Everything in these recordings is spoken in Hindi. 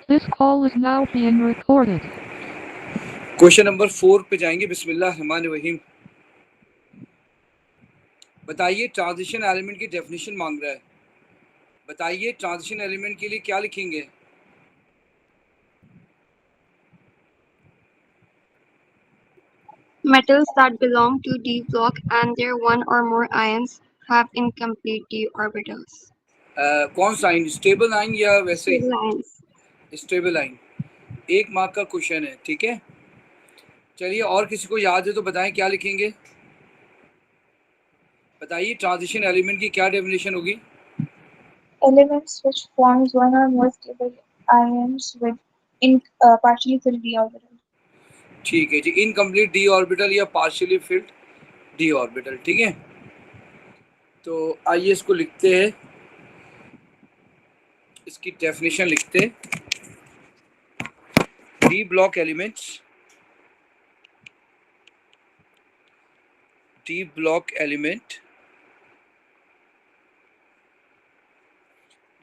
This call is now being recorded. Question number 4 पे जाएंगे। बिस्मिल्लाहिर्रहमानिर्रहीम। बताइए ट्रांजिशन एलिमेंट की डेफिनेशन मांग रहा है। बताइए ट्रांजिशन एलिमेंट के लिए क्या लिखेंगे। Metals that belong to d block and their one or more ions have incomplete d orbitals. कौन सा आइन, स्टेबल आइन या वैसे ही Stable ions. स्टेबल आइन। 1 मार्क का क्वेश्चन है, ठीक है। चलिए, और किसी को याद है तो बताएं क्या लिखेंगे। बताइए ट्रांजिशन एलिमेंट की क्या डेफिनेशन होगी। Elements which forms one or more stable ions with partially filled d orbital. ठीक है जी, इनकम्प्लीट डी ऑर्बिटल या पार्शियली फिल्ड डी ऑर्बिटल, ठीक है। तो आइए इसको लिखते हैं, इसकी डेफिनेशन लिखते हैं। D block elements, D block element,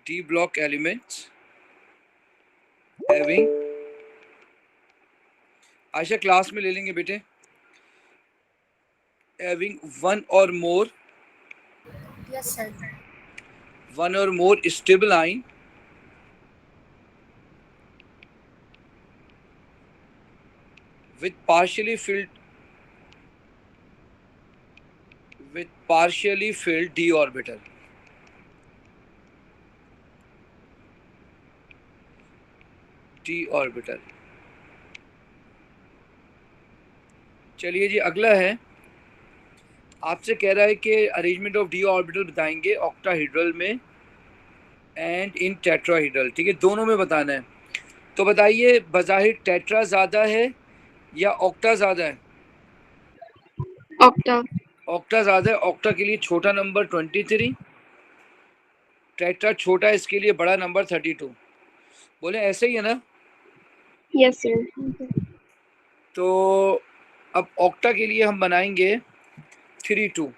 D block elements having, आशा क्लास में ले लेंगे बेटे, हैविंग वन और मोर, Yes, sir. वन और मोर स्टेबल आइन with partially filled d orbital. d orbital। चलिए जी, अगला है, आपसे कह रहा है कि अरेंजमेंट ऑफ डी ऑर्बिटल बताएंगे ऑक्टाहेड्रल में एंड इन टेट्राहेड्रल, ठीक है, दोनों में बताना है। तो बताइए बज़ाहिर टेट्रा ज़्यादा है या ऑक्टा ज़्यादा है। Octa. ऑक्टा ज़्यादा है। ऑक्टा के लिए छोटा नंबर 23, टेट्रा छोटा है, इसके लिए बड़ा नंबर 32। बोले ऐसे ही है ना। Yes, sir. तो अब ऑक्टा के लिए हम बनाएंगे 32।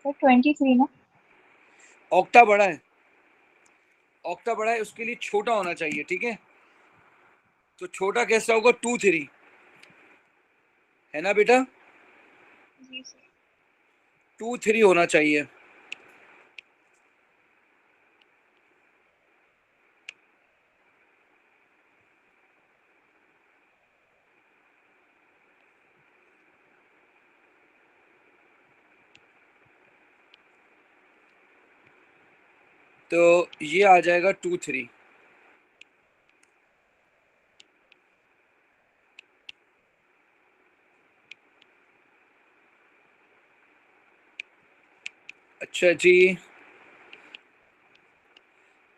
So 23 ना। ऑक्टा बड़ा है, ऑक्टा बड़ा है, उसके लिए छोटा होना चाहिए, ठीक है। तो छोटा कैसा होगा, 23 है ना बेटा, 23 होना चाहिए। तो ये आ जाएगा 23। अच्छा जी,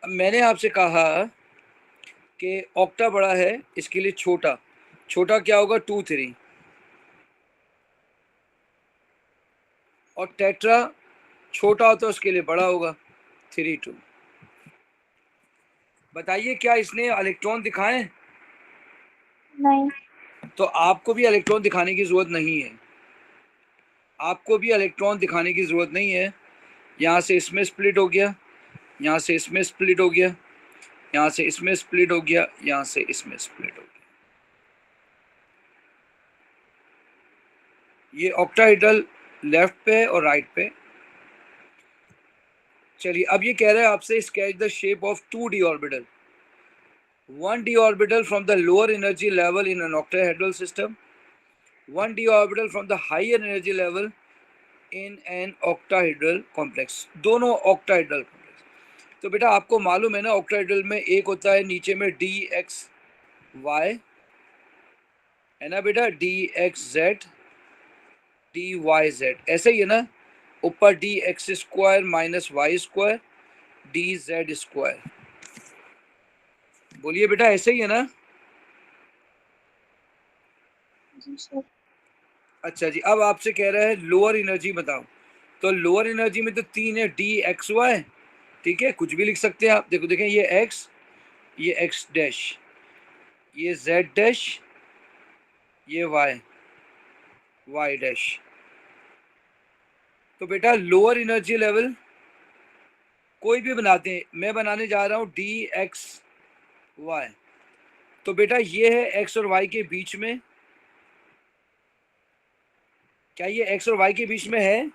अब मैंने आपसे कहा कि ऑक्टा बड़ा है, इसके लिए छोटा, छोटा क्या होगा 23, और टेट्रा छोटा होता है उसके लिए बड़ा होगा 32। बताइए क्या इसने इलेक्ट्रॉन दिखाए। नहीं। तो आपको भी इलेक्ट्रॉन दिखाने की जरूरत नहीं है, आपको भी इलेक्ट्रॉन दिखाने की जरूरत नहीं है। यहाँ से इसमें स्प्लिट हो गया, यहाँ से इसमें स्प्लिट हो गया, यहाँ से इसमें स्प्लिट हो गया, यहाँ से इसमें स्प्लिट हो गया। ये ऑक्टाहेड्रल लेफ्ट पे और राइट पे। चलिए, अब ये कह रहा है आपसे sketch the shape of 2d orbital, 1d orbital from the lower energy level in an octahedral system, 1d orbital from the higher energy level in an octahedral complex. दोनों ऑक्टाहेड्रल कॉम्प्लेक्स। तो बेटा आपको मालूम है ना, ऑक्टाहेड्रल में एक होता है नीचे में dxy, है ना बेटा, dxz dyz, ऐसे ही है ना। ऊपर dx square minus Y square dz square. बोलिए बेटा ऐसे ही है ना। जी सर। अच्छा जी, अब आपसे कह रहा है लोअर एनर्जी बताओ। तो लोअर एनर्जी में तो 3 है, dxy, ठीक है, कुछ भी लिख सकते हैं आप। देखो देखें, ये x, ये x डैश, ये z डैश, ये y, y डैश। तो बेटा लोअर एनर्जी लेवल कोई भी बनाते हैं, मैं बनाने जा रहा हूँ DXY। तो बेटा ये है x और y के बीच में, क्या ये x और y के बीच में है?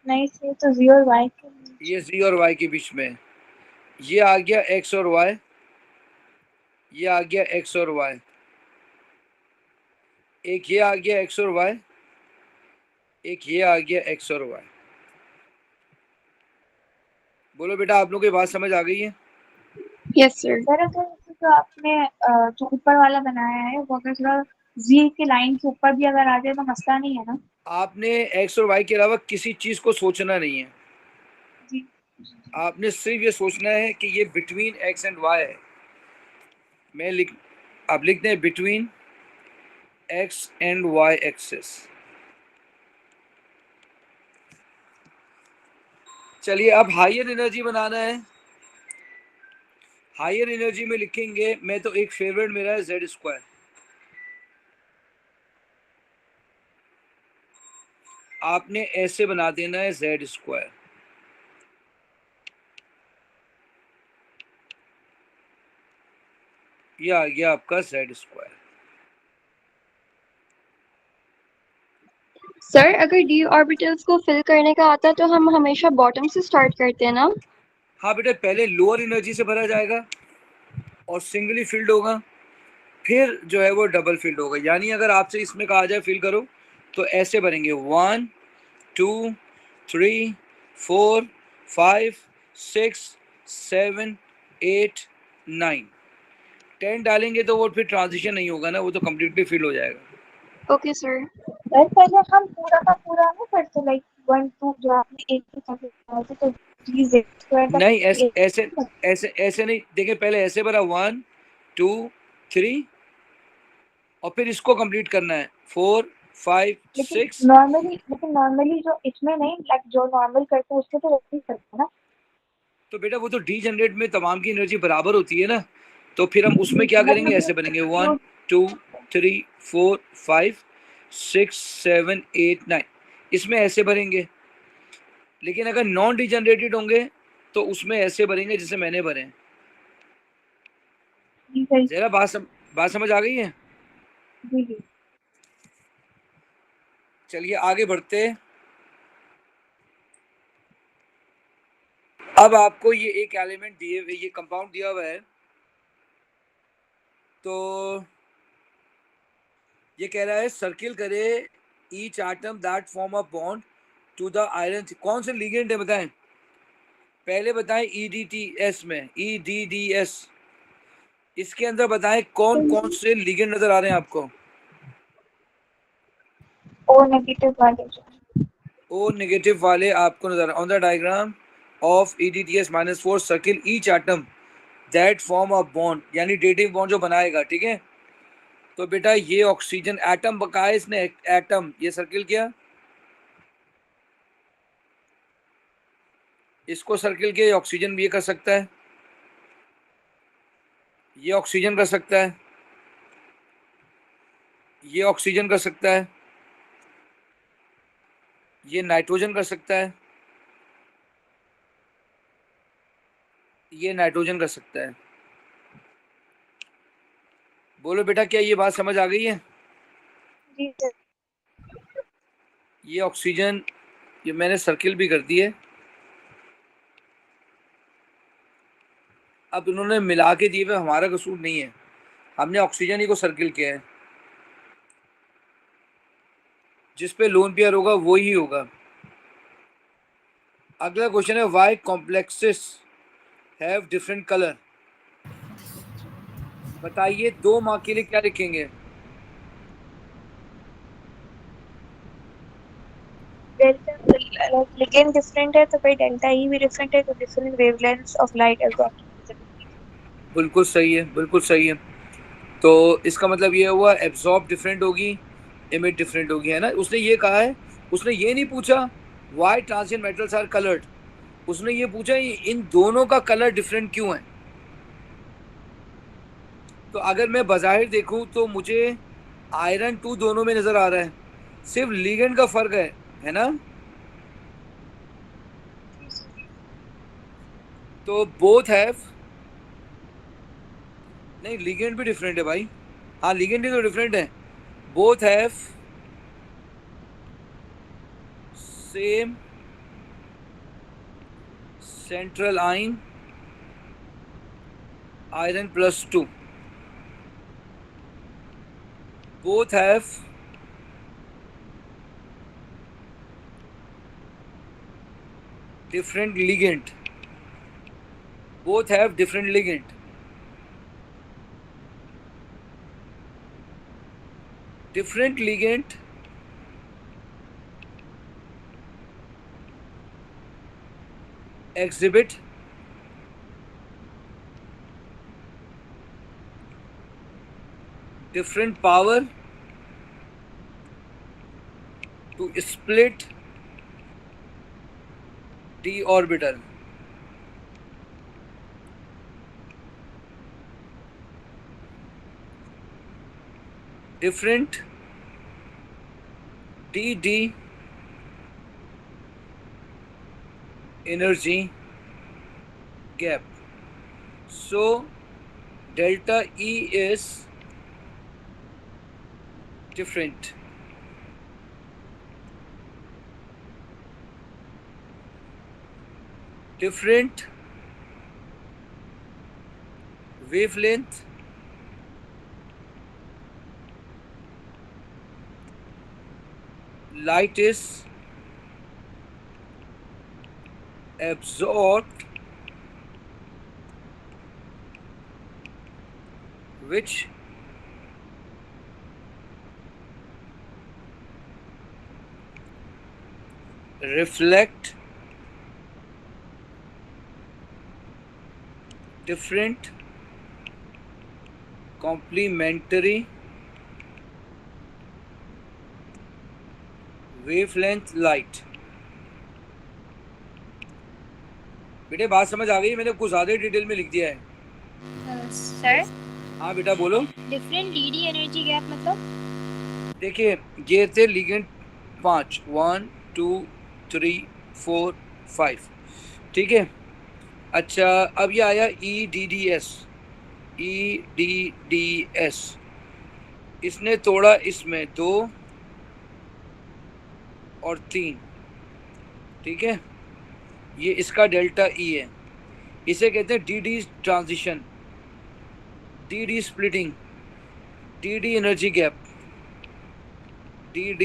नहीं सर, तो Z और Y के बीच। ये z और y के बीच में है। ये आ गया x और y, ये आ गया x और y, एक ये आ गया x और y, एक ये आ गया x और y। बोलो बेटा आप लोगों की बात समझ आ गई है? Yes, sir. सर अगर इसे जो आपने जो ऊपर वाला बनाया है वो अगर थोड़ा Z के लाइन के ऊपर भी अगर आ जाए तो मसला नहीं है ना? आपने x और y के अलावा किसी चीज को सोचना नहीं है, जी। आपने सिर्फ ये सोचना है कि ये बिटवीन x एंड y है। आप लिखते हैं between x and y axis. चलिए अब हायर एनर्जी बनाना है। हायर एनर्जी में लिखेंगे, मैं तो एक फेवरेट मेरा है Z²। आपने ऐसे बना देना है Z²। ये आ गया आपका Z²। सर अगर d ऑर्बिटल्स को फिल करने का आता तो हम हमेशा बॉटम से स्टार्ट करते हैं ना? हाँ बेटा, पहले लोअर एनर्जी से भरा जाएगा और सिंगली फिल्ड होगा, फिर जो है वो डबल फिल्ड होगा। यानी अगर आपसे इसमें कहा जाए फिल करो तो ऐसे बनेंगे 1 2 3 4 5 6 7 8 9 10 डालेंगे तो वो फिर ट्रांजिशन नहीं होगा ना, वो तो कम्प्लीटली फिल हो जाएगा। Okay, sir. सर पहले हम पूरा का पूरा नहीं करते, लाइक 1 2 जो आपने एक ही करते तो Z² नहीं ऐसे नहीं, देखिए पहले ऐसे भरा 1 2 3 और फिर इसको कंप्लीट करना है 4 5 6। नॉर्मली जो इसमें नहीं, लाइक जो नॉर्मल करते हैं उसके तो वैसे ही करते हैं ना? तो बेटा वो तो डी जनरेट में तमाम की एनर्जी बराबर होती है ना, तो फिर हम उसमें क्या करेंगे, ऐसे बनेंगे 1 2 3 4 5 6 7 8 9, इसमें ऐसे भरेंगे। लेकिन अगर नॉन डिजनरेटेड होंगे तो उसमें ऐसे भरेंगे जैसे मैंने भरे हैं। जी सही। जरा बात समझ आ गई है? जी जी। चलिए आगे बढ़ते। अब आपको ये एक एलिमेंट दिए हुए, ये कंपाउंड दिया हुआ है, तो ये कह रहा है सर्किल करे each atom that form a bond to the iron. कौन से लिगेंड है बताएं, पहले बताएं EDTS में, EDDS इसके अंदर बताएं कौन कौन से लिगेंड नजर आ रहे हैं आपको? O नेगेटिव वाले जो O नेगेटिव वाले आपको नजर on the diagram of EDTS-4 circle each atom that form a bond, यानी डेटिव बॉन्ड जो बनाएगा, ठीक है। तो बेटा ये ऑक्सीजन एटम बकाया, इसने एटम ये सर्किल किया, इसको सर्किल किया, ये ऑक्सीजन भी ये कर सकता है, ये ऑक्सीजन कर सकता है, ये ऑक्सीजन कर सकता है, ये नाइट्रोजन कर सकता है, ये नाइट्रोजन कर सकता है। बोलो बेटा क्या ये बात समझ आ गई है? जी सर। ये ऑक्सीजन, ये मैंने सर्किल भी कर दी है। अब उन्होंने मिला के दिए हुए, हमारा कसूर नहीं है, हमने ऑक्सीजन ही को सर्किल किया है। जिस पे लोन पेयर होगा वो ही होगा। अगला क्वेश्चन है why complexes have different colour. बताइए 2 मार्क के लिए क्या लिखेंगे? डेल्टा लिगेंड डिफरेंट है तो फिर डेल्टा ई भी डिफरेंट है, तो different wavelengths of light absorb. बिल्कुल सही है, बिल्कुल सही है। तो इसका मतलब ये हुआ एब्जॉर्ब डिफरेंट होगी, इमिट डिफरेंट होगी, है ना। उसने ये कहा है, उसने ये नहीं पूछा why transient metals are coloured, उसने ये पूछा इन दोनों का कलर डिफरेंट क्यों है। तो अगर मैं बज़ाहिर देखूं तो मुझे आयरन 2 दोनों में नज़र आ रहा है, सिर्फ लिगेंड का फर्क है ना? तो बोथ हैव, नहीं लिगेंड भी डिफरेंट है भाई, हाँ लिगेंड ही तो डिफरेंट है। Both have same central ion, iron +2. Both have different ligand. Both have different ligand. Different ligand exhibit different power to split d orbital. Different dd energy gap. So delta E is different. Different wavelength light is absorbed, which reflect different complementary wavelength light. बेटे बात समझ आ गई? मैंने कुछ ज्यादा डिटेल में लिख दिया है। सर हाँ बेटा बोलो। डिफरेंट डीडी एनर्जी गैप मतलब? देखिए ये थे लिगेंड 5, 1 2 3 4 5, ठीक है। अच्छा अब ये आया EDDS, EDDS इसने तोड़ा इसमें 2 और 3, ठीक है। ये इसका डेल्टा E है, इसे कहते हैं DD transition, DD splitting, DD energy gap, DD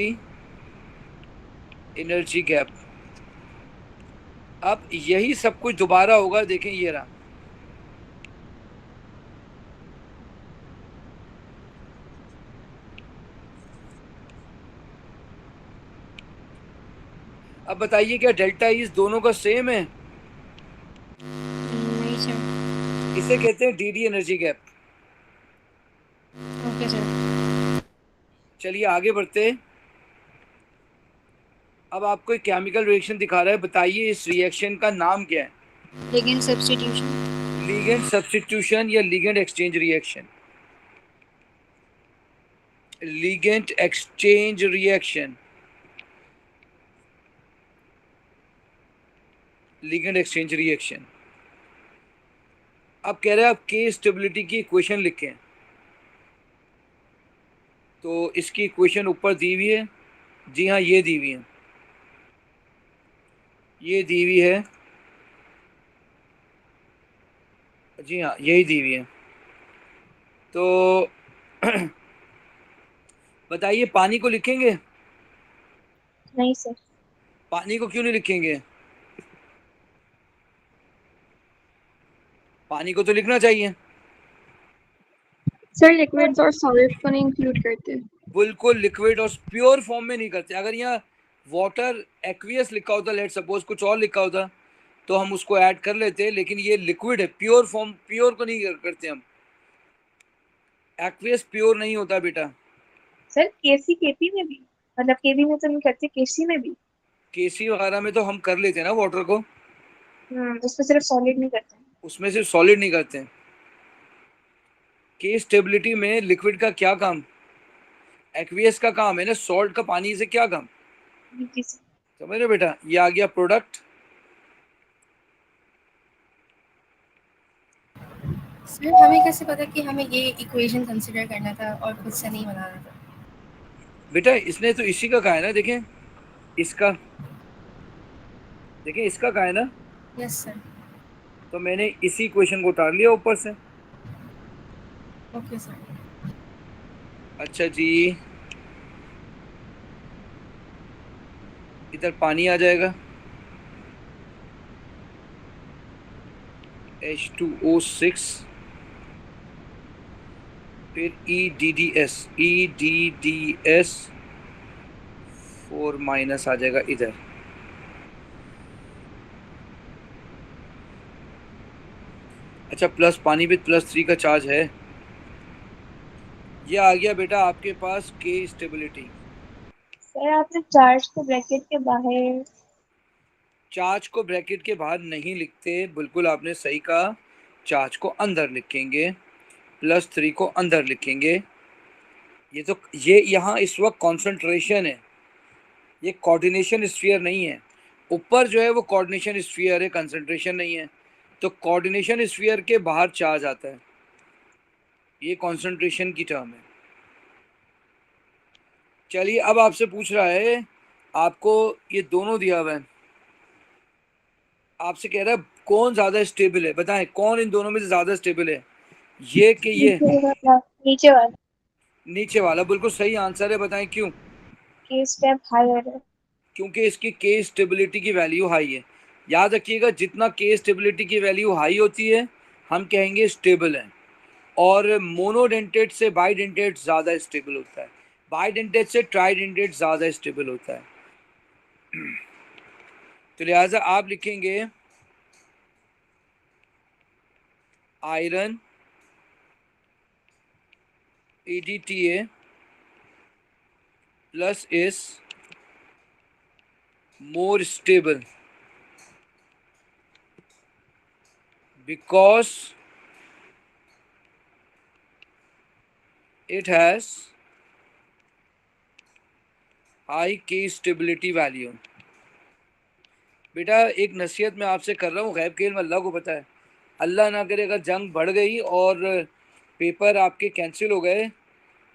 energy gap. अब यही सब कुछ दोबारा होगा, देखें ये रहा। अब बताइए क्या डेल्टा ई दोनों का सेम है? नहीं सर। इसे कहते हैं DD energy gap. Okay sir. चलिए आगे बढ़ते हैं। अब आपको एक केमिकल रिएक्शन दिखा रहा है, बताइए इस रिएक्शन का नाम क्या है? Ligand substitution. लिगेंड सब्स्टिट्यूशन या ligand exchange reaction? Ligand exchange reaction, ligand exchange reaction. अब कह रहे हैं आप के स्टेबिलिटी की इक्वेशन लिखें, तो इसकी इक्वेशन ऊपर दी हुई है। जी हाँ ये दी हुई है, ये दी हुई है, जी हाँ यही दी हुई है। तो बताइए पानी को लिखेंगे? नहीं सर। पानी को क्यों नहीं लिखेंगे? पानी को तो लिखना चाहिए। सर लिक्विड्स और सॉलिड्स को नहीं इंक्लूड करते। बिल्कुल लिक्विड और प्योर फॉर्म में नहीं करते। अगर यहाँ वाटर एक्वियस लिखा होता, लेट सपोज कुछ और लिखा होता, तो हम उसको ऐड कर लेते, लेकिन ये लिक्विड है, प्योर फॉर्म, प्योर को नहीं करते हम। एक्वियस प्योर नहीं होता बेटा। सर केसी केपी में भी, मतलब केबी में तो नहीं करते, केसी में भी। केसी वगैरह में तो हम कर लेते हैं ना वाटर को, उसमें सिर्फ सॉलिड नहीं करते। उसमें सिर्फ सॉलिड नहीं करते। के स्टेबिलिटी में लिक्विड का क्या काम? एक्वियस का काम है ना, सॉल्ट का पानी से क्या काम, जी सर। समझ रहे हो बेटा। ये आ गया प्रोडक्ट। सर हमें कैसे पता कि हमें ये इक्वेशन कंसिडर करना था और खुद से नहीं बनाना था? बेटा इसने तो इसी का कहा है ना, देखें इसका, देखें इसका कहा है ना, यस सर। तो मैंने इसी इक्वेशन को उतार लिया ऊपर से। Okay sir. अच्छा जी, इधर पानी आ जाएगा, H2O6, फिर EDDS 4 माइनस आ जाएगा इधर। अच्छा प्लस पानी भी +3 का चार्ज है। ये आ गया बेटा आपके पास के स्टेबिलिटी। सर आपने चार्ज को ब्रैकेट के बाहर, चार्ज को ब्रैकेट के बाहर नहीं लिखते, बिल्कुल आपने सही कहा, चार्ज को अंदर लिखेंगे, +3 को अंदर लिखेंगे। ये यहाँ इस वक्त कॉन्सेंट्रेशन है, ये कोऑर्डिनेशन स्फीयर नहीं है। ऊपर जो है वो कोऑर्डिनेशन स्फीयर है, कंसंट्रेशन नहीं है। तो कोऑर्डिनेशन स्फीयर के बाहर चार्ज आता है, ये कंसंट्रेशन की टर्म है। चलिए अब आपसे पूछ रहा है, आपको ये दोनों दिया हुआ है, आपसे कह रहा है कौन ज्यादा स्टेबल है, बताएं कौन इन दोनों में से ज्यादा स्टेबल है, ये कि ये नीचे वाला नीचे वाला। बिल्कुल सही आंसर है, बताएं क्यों। के स्टेप हायर है। क्योंकि इसकी के स्टेबिलिटी की वैल्यू हाई है। याद रखिएगा जितना के स्टेबिलिटी की वैल्यू हाई होती है हम कहेंगे स्टेबल है, और मोनोडेंटेट से बाइडेंटेट ज़्यादा स्टेबल होता है, बाइडेंटेट से ट्राइडेंटेट ज़्यादा स्टेबल होता है। तो लिहाजा आप लिखेंगे iron EDTA plus is more stable because it has high K stability value। बेटा एक नसीहत मैं आपसे कर रहा हूँ, गैब के इल्म अल्लाह को पता है। अल्लाह ना करे अगर जंग बढ़ गई और पेपर आपके कैंसिल हो गए,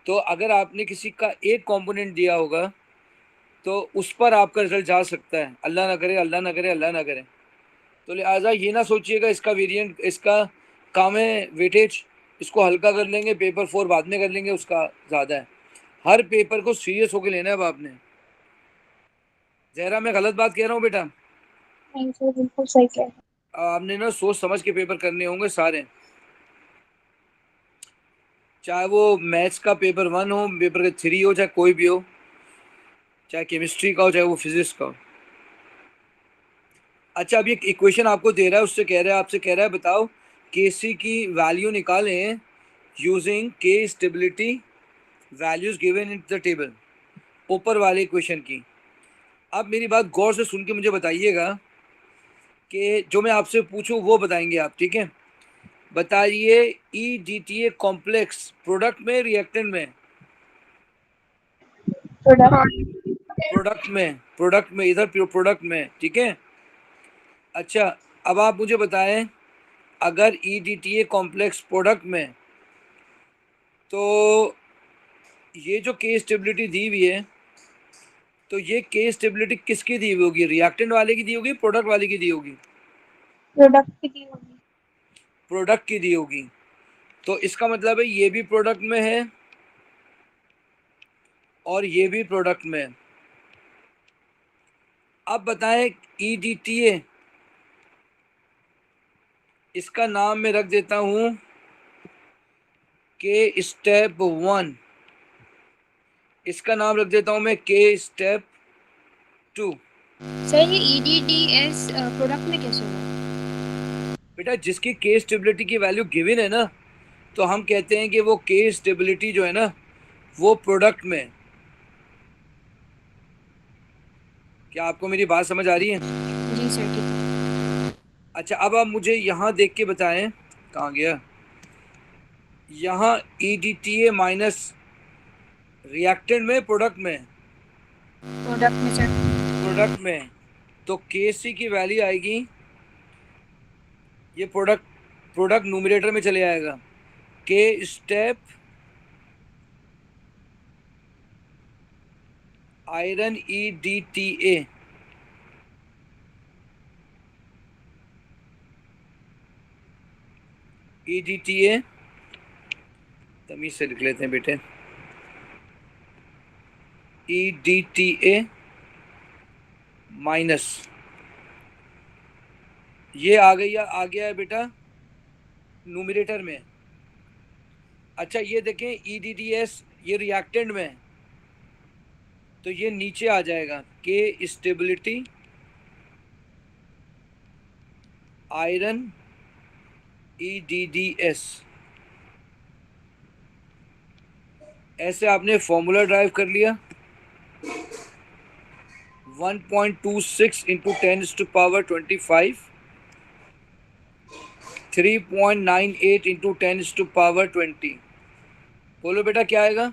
तो अगर आपने किसी का एक कंपोनेंट दिया होगा तो उस पर आपका रिजल्ट जा सकता है। अल्लाह ना करे, अल्लाह ना करे, अल्लाह ना करे। तो लिहाजा ये ना सोचिएगा इसका वेरिएंट, इसका कम है वेटेज, इसको हल्का कर लेंगे, पेपर 4 बाद में कर लेंगे, उसका ज़्यादा है। हर पेपर को सीरियस होकर लेना है। अब आपने, जहरा मैं गलत बात कह रहा हूँ बेटा? नहीं सर बिल्कुल सही कह रहे हैं। आपने ना सोच समझ के पेपर करने होंगे सारे, चाहे वो मैथ्स का पेपर 1 हो, पेपर 3 हो, चाहे कोई भी हो, चाहे केमिस्ट्री का हो, चाहे वो फिजिक्स का हो। अच्छा अब ये इक्वेशन आपको दे रहा है, उससे कह रहा है, आपसे कह रहा है बताओ Kc की वैल्यू निकालें यूजिंग के stability values given in the table, ऊपर वाले इक्वेशन की। अब मेरी बात गौर से सुन के मुझे बताइएगा कि जो मैं आपसे पूछूं वो बताएंगे आप, ठीक है। बताइए EDTA कॉम्प्लेक्स प्रोडक्ट में रिएक्टेंट में? प्रोडक्ट में इधर प्रोडक्ट में, ठीक है। अच्छा अब आप मुझे बताएं, अगर EDTA कॉम्प्लेक्स प्रोडक्ट में, तो ये जो के स्टेबिलिटी दी हुई है, तो ये के स्टेबिलिटी किसकी दी हुई होगी, रिएक्टेंट वाले की दी होगी, प्रोडक्ट वाले की दी होगी? प्रोडक्ट की दी होगी। प्रोडक्ट की दी होगी। तो इसका मतलब है ये भी प्रोडक्ट में है और ये भी प्रोडक्ट में है। अब बताएं EDTA, इसका नाम मैं रख देता हूं के स्टेप 1, इसका नाम रख देता हूं मैं के स्टेप 2। सर ये EDDS प्रोडक्ट में कैसे होगा? बेटा जिसकी के स्टेबिलिटी की वैल्यू गिवन है ना, तो हम कहते हैं कि वो के स्टेबिलिटी जो है ना वो प्रोडक्ट में है। क्या आपको मेरी बात समझ आ रही है? जी सर ठीक है। अच्छा अब आप मुझे यहाँ देख के बताएं, कहाँ गया, यहाँ EDTA माइनस रिएक्टेंट में, प्रोडक्ट में? प्रोडक्ट में सर। प्रोडक्ट में। तो Kc की वैल्यू आएगी, ये प्रोडक्ट न्यूमरेटर में चले आएगा, K step iron EDTA, EDTA तमीज से लिख लेते हैं बेटे, EDTA माइनस, ये आ गया है बेटा न्यूमरेटर में। अच्छा ये देखें EDTS, ये रिएक्टेंट में है, तो ये नीचे आ जाएगा, K स्टेबिलिटी आयरन EDDS। ऐसे आपने फॉर्मूला ड्राइव कर लिया, 1.26 इंटू 10⁻25, 3.98 इंटू 10⁻20। बोलो बेटा क्या आएगा?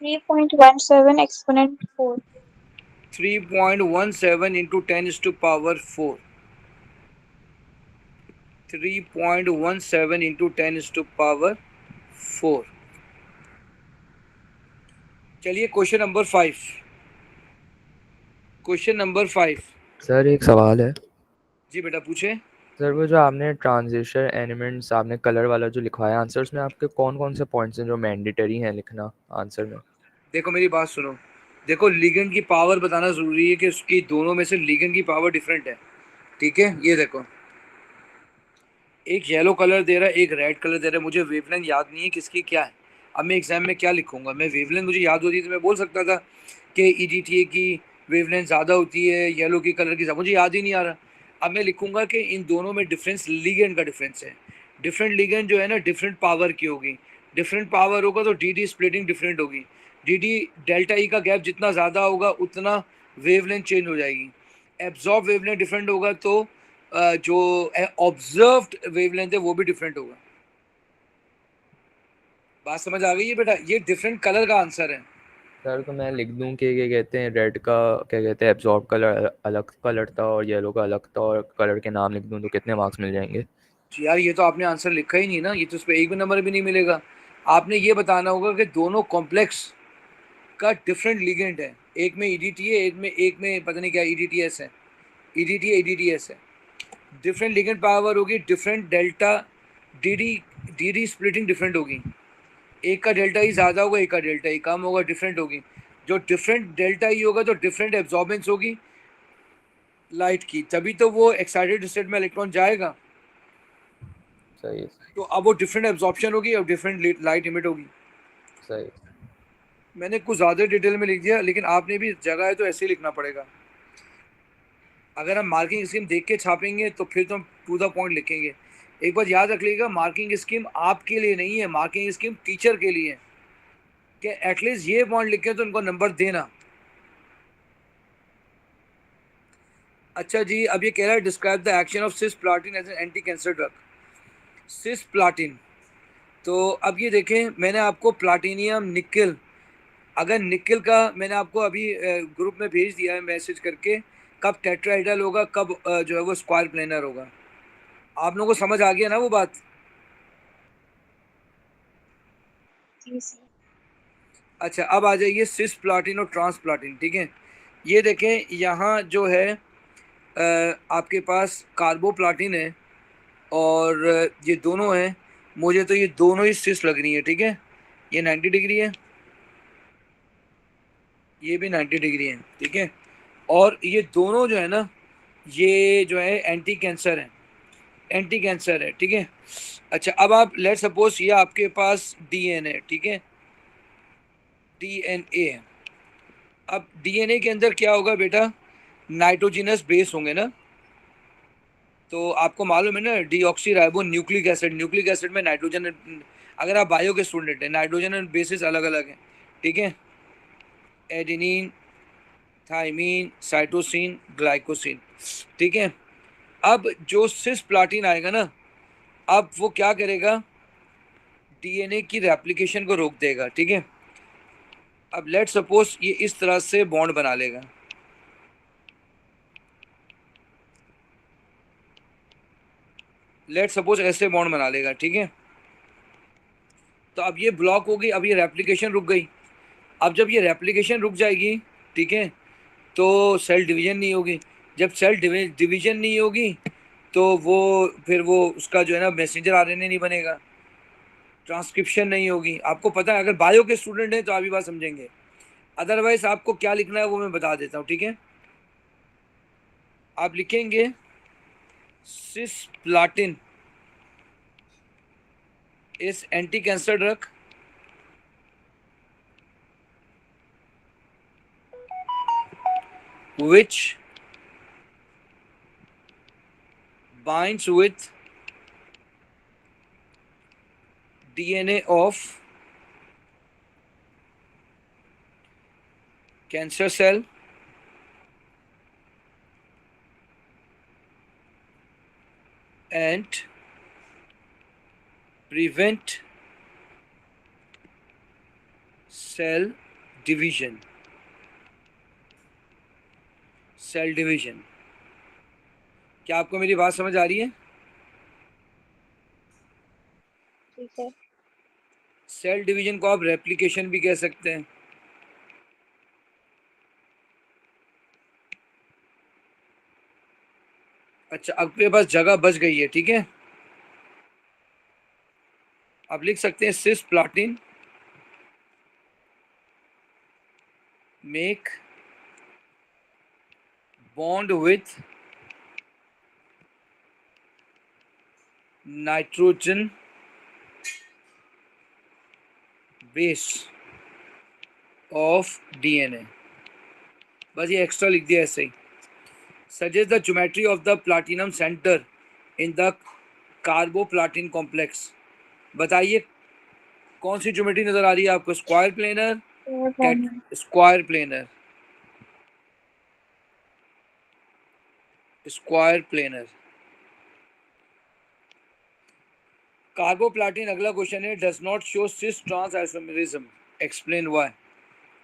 Three point 1 7 exponent 4. 3.17 into 10⁻4, 3.17 into 10⁻4। चलिए question number 5। Question number 5। Sir एक सवाल है। जी बेटा पूछे। सर वो जो आपने ट्रांजिशन एलिमेंट्स आपने कलर वाला जो लिखवाया आंसर, उसमें आपके कौन कौन से पॉइंट्स हैं जो मैंडेटरी हैं लिखना आंसर में? देखो मेरी बात सुनो, देखो लिगेंड की पावर बताना ज़रूरी है कि उसकी दोनों में से लिगेंड की पावर डिफरेंट है, ठीक है। ये देखो एक येलो कलर दे रहा है, एक रेड कलर दे रहा है, मुझे वेवलेंथ याद नहीं है किसकी क्या है। अब मैं एग्जाम में क्या लिखूंगा? मैं वेवलेंथ मुझे याद होती तो मैं बोल सकता था कि EDTA की वेवलेंथ ज़्यादा होती है, येलो की कलर की, मुझे याद ही नहीं आ रहा। अब मैं लिखूंगा कि इन दोनों में डिफरेंस लिगेंड का डिफरेंस है। डिफरेंट लिगेंड जो है ना डिफरेंट पावर की होगी, डिफरेंट पावर होगा तो DD स्प्लिटिंग डिफरेंट होगी। DD डेल्टा E का गैप जितना ज़्यादा होगा उतना वेवलेंथ चेंज हो जाएगी। एब्जॉर्ब वेवलेंथ डिफरेंट होगा तो जो ऑब्जर्व्ड वेवलेंथ है वो भी डिफरेंट होगा। बात समझ आ गई है बेटा? ये डिफरेंट कलर का आंसर है। सर तो मैं लिख दूं कि क्या कहते हैं रेड का क्या कहते हैं एब्जॉर्ब कलर अलग कलर था और येलो का अलग था, और कलर के नाम लिख दूं तो कितने मार्क्स मिल जाएंगे? यार ये तो आपने आंसर लिखा ही नहीं ना, ये तो उस पर एक भी नंबर भी नहीं मिलेगा। आपने ये बताना होगा कि दोनों कॉम्प्लेक्स का डिफरेंट लिगेंड है, एक में EDTA एक में पता नहीं क्या EDTS है, EDTA EDTS है। डिफरेंट लिगेंड पावर होगी, different delta DD splitting different होगी। एक का डेल्टा E ज़्यादा होगा, एक का डेल्टा E कम होगा, डिफरेंट होगी। जो डिफरेंट डेल्टा E होगा तो डिफरेंट एब्जॉर्बेंस होगी लाइट की, तभी तो वो एक्साइटेड स्टेट में इलेक्ट्रॉन जाएगा। सही है। तो अब वो डिफरेंट एब्जॉर्प्शन होगी और डिफरेंट लाइट इमिट होगी। सही। मैंने कुछ ज़्यादा डिटेल में लिख दिया, लेकिन आपने भी जगह है तो ऐसे ही लिखना पड़ेगा। अगर हम मार्किंग स्कीम देख के छापेंगे तो फिर तो हम टू द पॉइंट लिखेंगे। एक बात याद रख लीजिएगा, मार्किंग स्कीम आपके लिए नहीं है, मार्किंग स्कीम टीचर के लिए है कि एटलीस्ट ये पॉइंट लिखें तो उनको नंबर देना। अच्छा जी, अब ये कह रहा है describe the action of cisplatin as an anti cancer drug. Cisplatin, तो अब ये देखें, मैंने आपको प्लाटिनियम निकल, अगर निकल का मैंने आपको अभी ग्रुप में भेज दिया है मैसेज करके, कब टेट्राहेड्रल होगा, कब जो है वो स्क्वायर प्लेनर होगा। आप लोगों को समझ आ गया ना वो बात? अच्छा अब आ जाइए सिस्प्लाटिन और ट्रांसप्लाटिन, ठीक है। ये देखें यहाँ जो है आपके पास कार्बोप्लाटिन है और ये दोनों हैं, मुझे तो ये दोनों ही सिस लग रही है, ठीक है। ये 90 डिग्री है, ये भी 90 डिग्री है, ठीक है। और ये दोनों जो है ना, ये जो है एंटी कैंसर है, एंटी कैंसर है, ठीक है। अच्छा अब आप लेट सपोज ये आपके पास DNA, ठीक है, DNA है। अब DNA के अंदर क्या होगा बेटा? नाइट्रोजिनस बेस होंगे ना, तो आपको मालूम है ना डीऑक्सी राइबो न्यूक्लिक एसिड में नाइट्रोजन, अगर आप बायो के स्टूडेंट हैं, नाइट्रोजन एंड बेसिस अलग अलग हैं, ठीक है, एडेनिन, थाइमीन, साइटोसिन, ग्लाइकोसिन, ठीक है। अब जो सिस प्लाटिन आएगा ना, अब वो क्या करेगा, डीएनए की रेप्लिकेशन को रोक देगा, ठीक है। अब लेट सपोज ये इस तरह से बॉन्ड बना लेगा, लेट सपोज ऐसे बॉन्ड बना लेगा, ठीक है। तो अब ये ब्लॉक हो गई, अब ये रेप्लिकेशन रुक गई। अब जब ये रेप्लिकेशन रुक जाएगी, ठीक है, तो सेल डिवीजन नहीं होगी। जब सेल डिवीजन नहीं होगी तो वो फिर वो उसका जो है ना मैसेंजर आरएनए नहीं बनेगा, ट्रांसक्रिप्शन नहीं होगी। आपको पता है, अगर बायो के स्टूडेंट हैं तो आप ये बात समझेंगे, अदरवाइज आपको क्या लिखना है वो मैं बता देता हूँ, ठीक है। आप लिखेंगे cisplatin is anti cancer drug, which binds with DNA of cancer cell and prevent cell division. Cell division. क्या आपको मेरी बात समझ आ रही है? ठीक है। सेल डिवीजन को आप रेप्लिकेशन भी कह सकते हैं। अच्छा, आपके पास जगह बच गई है, ठीक है। आप लिख सकते हैं cisplatin make bond with nitrogen base of DNA। बस ये एक्स्ट्रा लिख दिया ऐसे ही। Suggest the geometry of the platinum center in the carboplatin complex. बताइए कौन सी ज्योमेट्री नजर आ रही है आपको? Square planar, square planar, square planar. Carboplatin अगला क्वेश्चन है, does not show cis trans isomerism, explain why.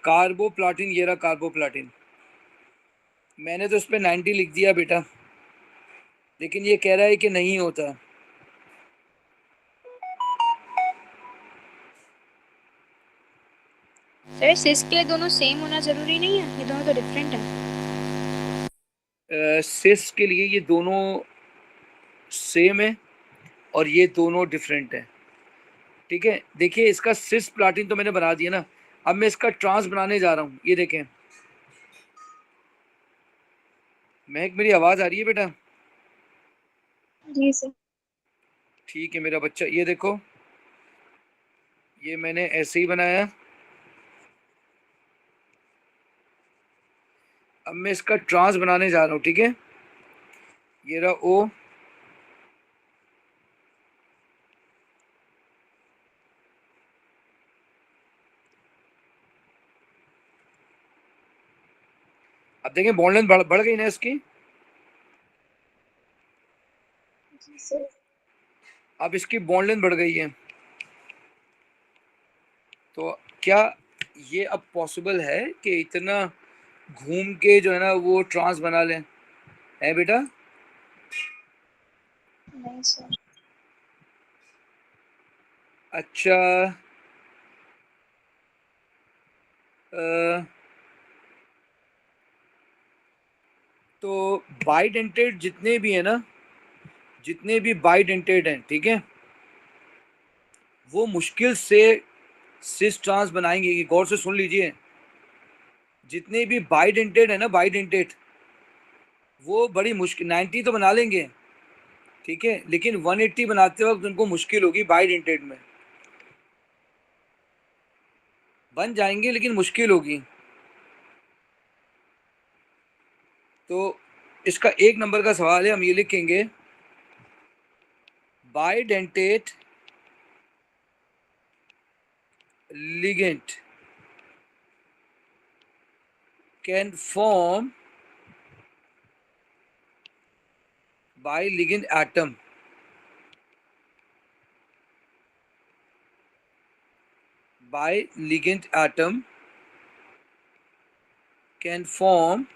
Carboplatin, ये रहा कार्बोप्लाटिन, मैंने तो इस पे 90 लिख दिया बेटा, लेकिन ये कह रहा है कि नहीं होता। सर सिस के लिए दोनों सेम होना जरूरी नहीं है, ये दोनों तो डिफरेंट है। सिस के लिए ये दोनों सेम है और ये दोनों डिफरेंट है, ठीक है। देखिए इसका सिस प्लाटिन तो मैंने बना दिया ना, अब मैं इसका ट्रांस बनाने जा रहा हूँ। ये देखें, महक मेरी आवाज आ रही है बेटा? जी सर। ठीक है मेरा बच्चा, ये देखो, ये मैंने ऐसे ही बनाया। अब मैं इसका ट्रांस बनाने जा रहा हूँ, ठीक है। ये रहा ओ, अब देखें बॉन्ड लेंथ बढ़ गई ना इसकी। जी सर। अब इसकी बॉन्ड लेंथ बढ़ गई है, तो क्या ये अब पॉसिबल है कि इतना घूम के जो है ना वो ट्रांस बना लें? है बेटा? नहीं सर। अच्छा, तो बाइडेंटेड जितने भी है ना, जितने भी बाइडेंटेड हैं, ठीक है, वो मुश्किल से सिस ट्रांस बनाएंगे। ये गौर से सुन लीजिए, जितने भी बाइडेंटेड है ना, बाइडेंटेड, वो बड़ी मुश्किल, 90 तो बना लेंगे, ठीक है, लेकिन 180 बनाते वक्त उनको मुश्किल होगी। बाइडेंटेड में बन जाएंगे लेकिन मुश्किल होगी। तो इसका 1 नंबर का सवाल है, हम ये लिखेंगे bidentate ligand can form by ligand atom can form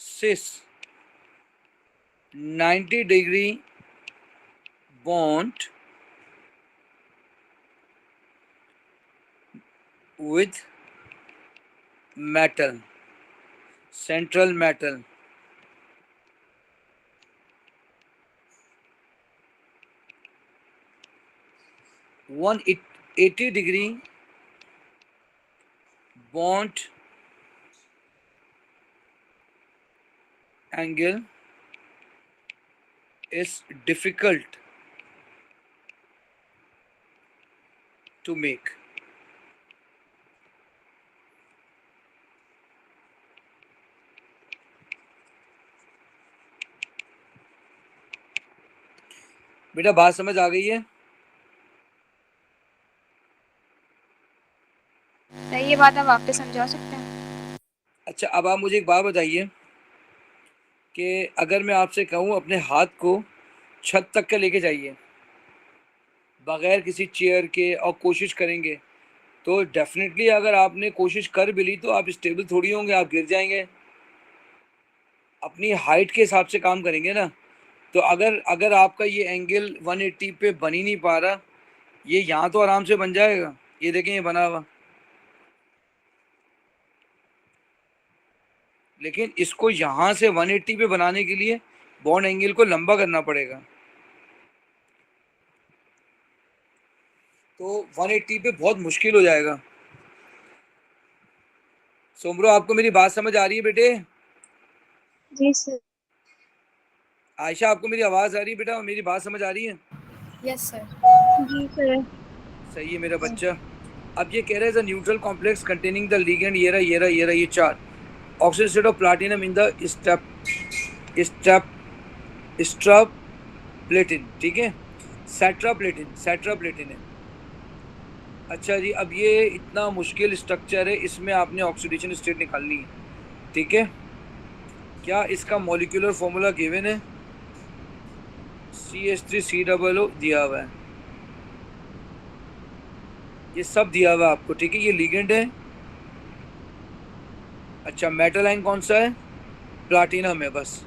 cis 90-degree bond with metal, central metal. One 80-degree bond angle is difficult to make. बेटा बात समझ आ गई है? सही ये बात आप वापस समझा सकते हैं? अच्छा, अब आप मुझे एक बात बताइए कि अगर मैं आपसे कहूँ अपने हाथ को छत तक के लेके जाइए बगैर किसी चेयर के और कोशिश करेंगे, तो डेफिनेटली अगर आपने कोशिश कर भी ली तो आप स्टेबल थोड़ी होंगे, आप गिर जाएंगे। अपनी हाइट के हिसाब से काम करेंगे ना। तो अगर आपका ये एंगल 180 पे बन ही नहीं पा रहा, ये यहाँ तो आराम से बन जाएगा। ये देखें, ये बना हुआ, लेकिन इसको यहाँ से 180 पे बनाने के लिए बॉन्ड एंगल को लंबा करना पड़ेगा। तो 180 पे बहुत मुश्किल हो जाएगा। सोमरो, आपको मेरी बात समझ आ रही है बेटे? जी सर। आयशा, आपको मेरी आवाज़ आ रही है बेटा? मेरी बात समझ आ रही है? Yes sir. जी सर। सही है मेरा बच्चा। अब ये कह रहा है neutral complex containing the ligand, ये चार oxygen state of platinum in the satraplatin, ठीक है, सेट्राप्लेटिन है। अच्छा जी, अब ये इतना मुश्किल स्ट्रक्चर है, इसमें आपने ऑक्सीडेशन स्टेट निकालनी है, ठीक है। क्या इसका मॉलिक्यूलर फॉर्मूला गिवन है? CH3COO दिया हुआ है, ये सब दिया हुआ है आपको, ठीक है। ये लिगेंड है। अच्छा, मेटल आयन कौन सा है? प्लैटिनम है बस।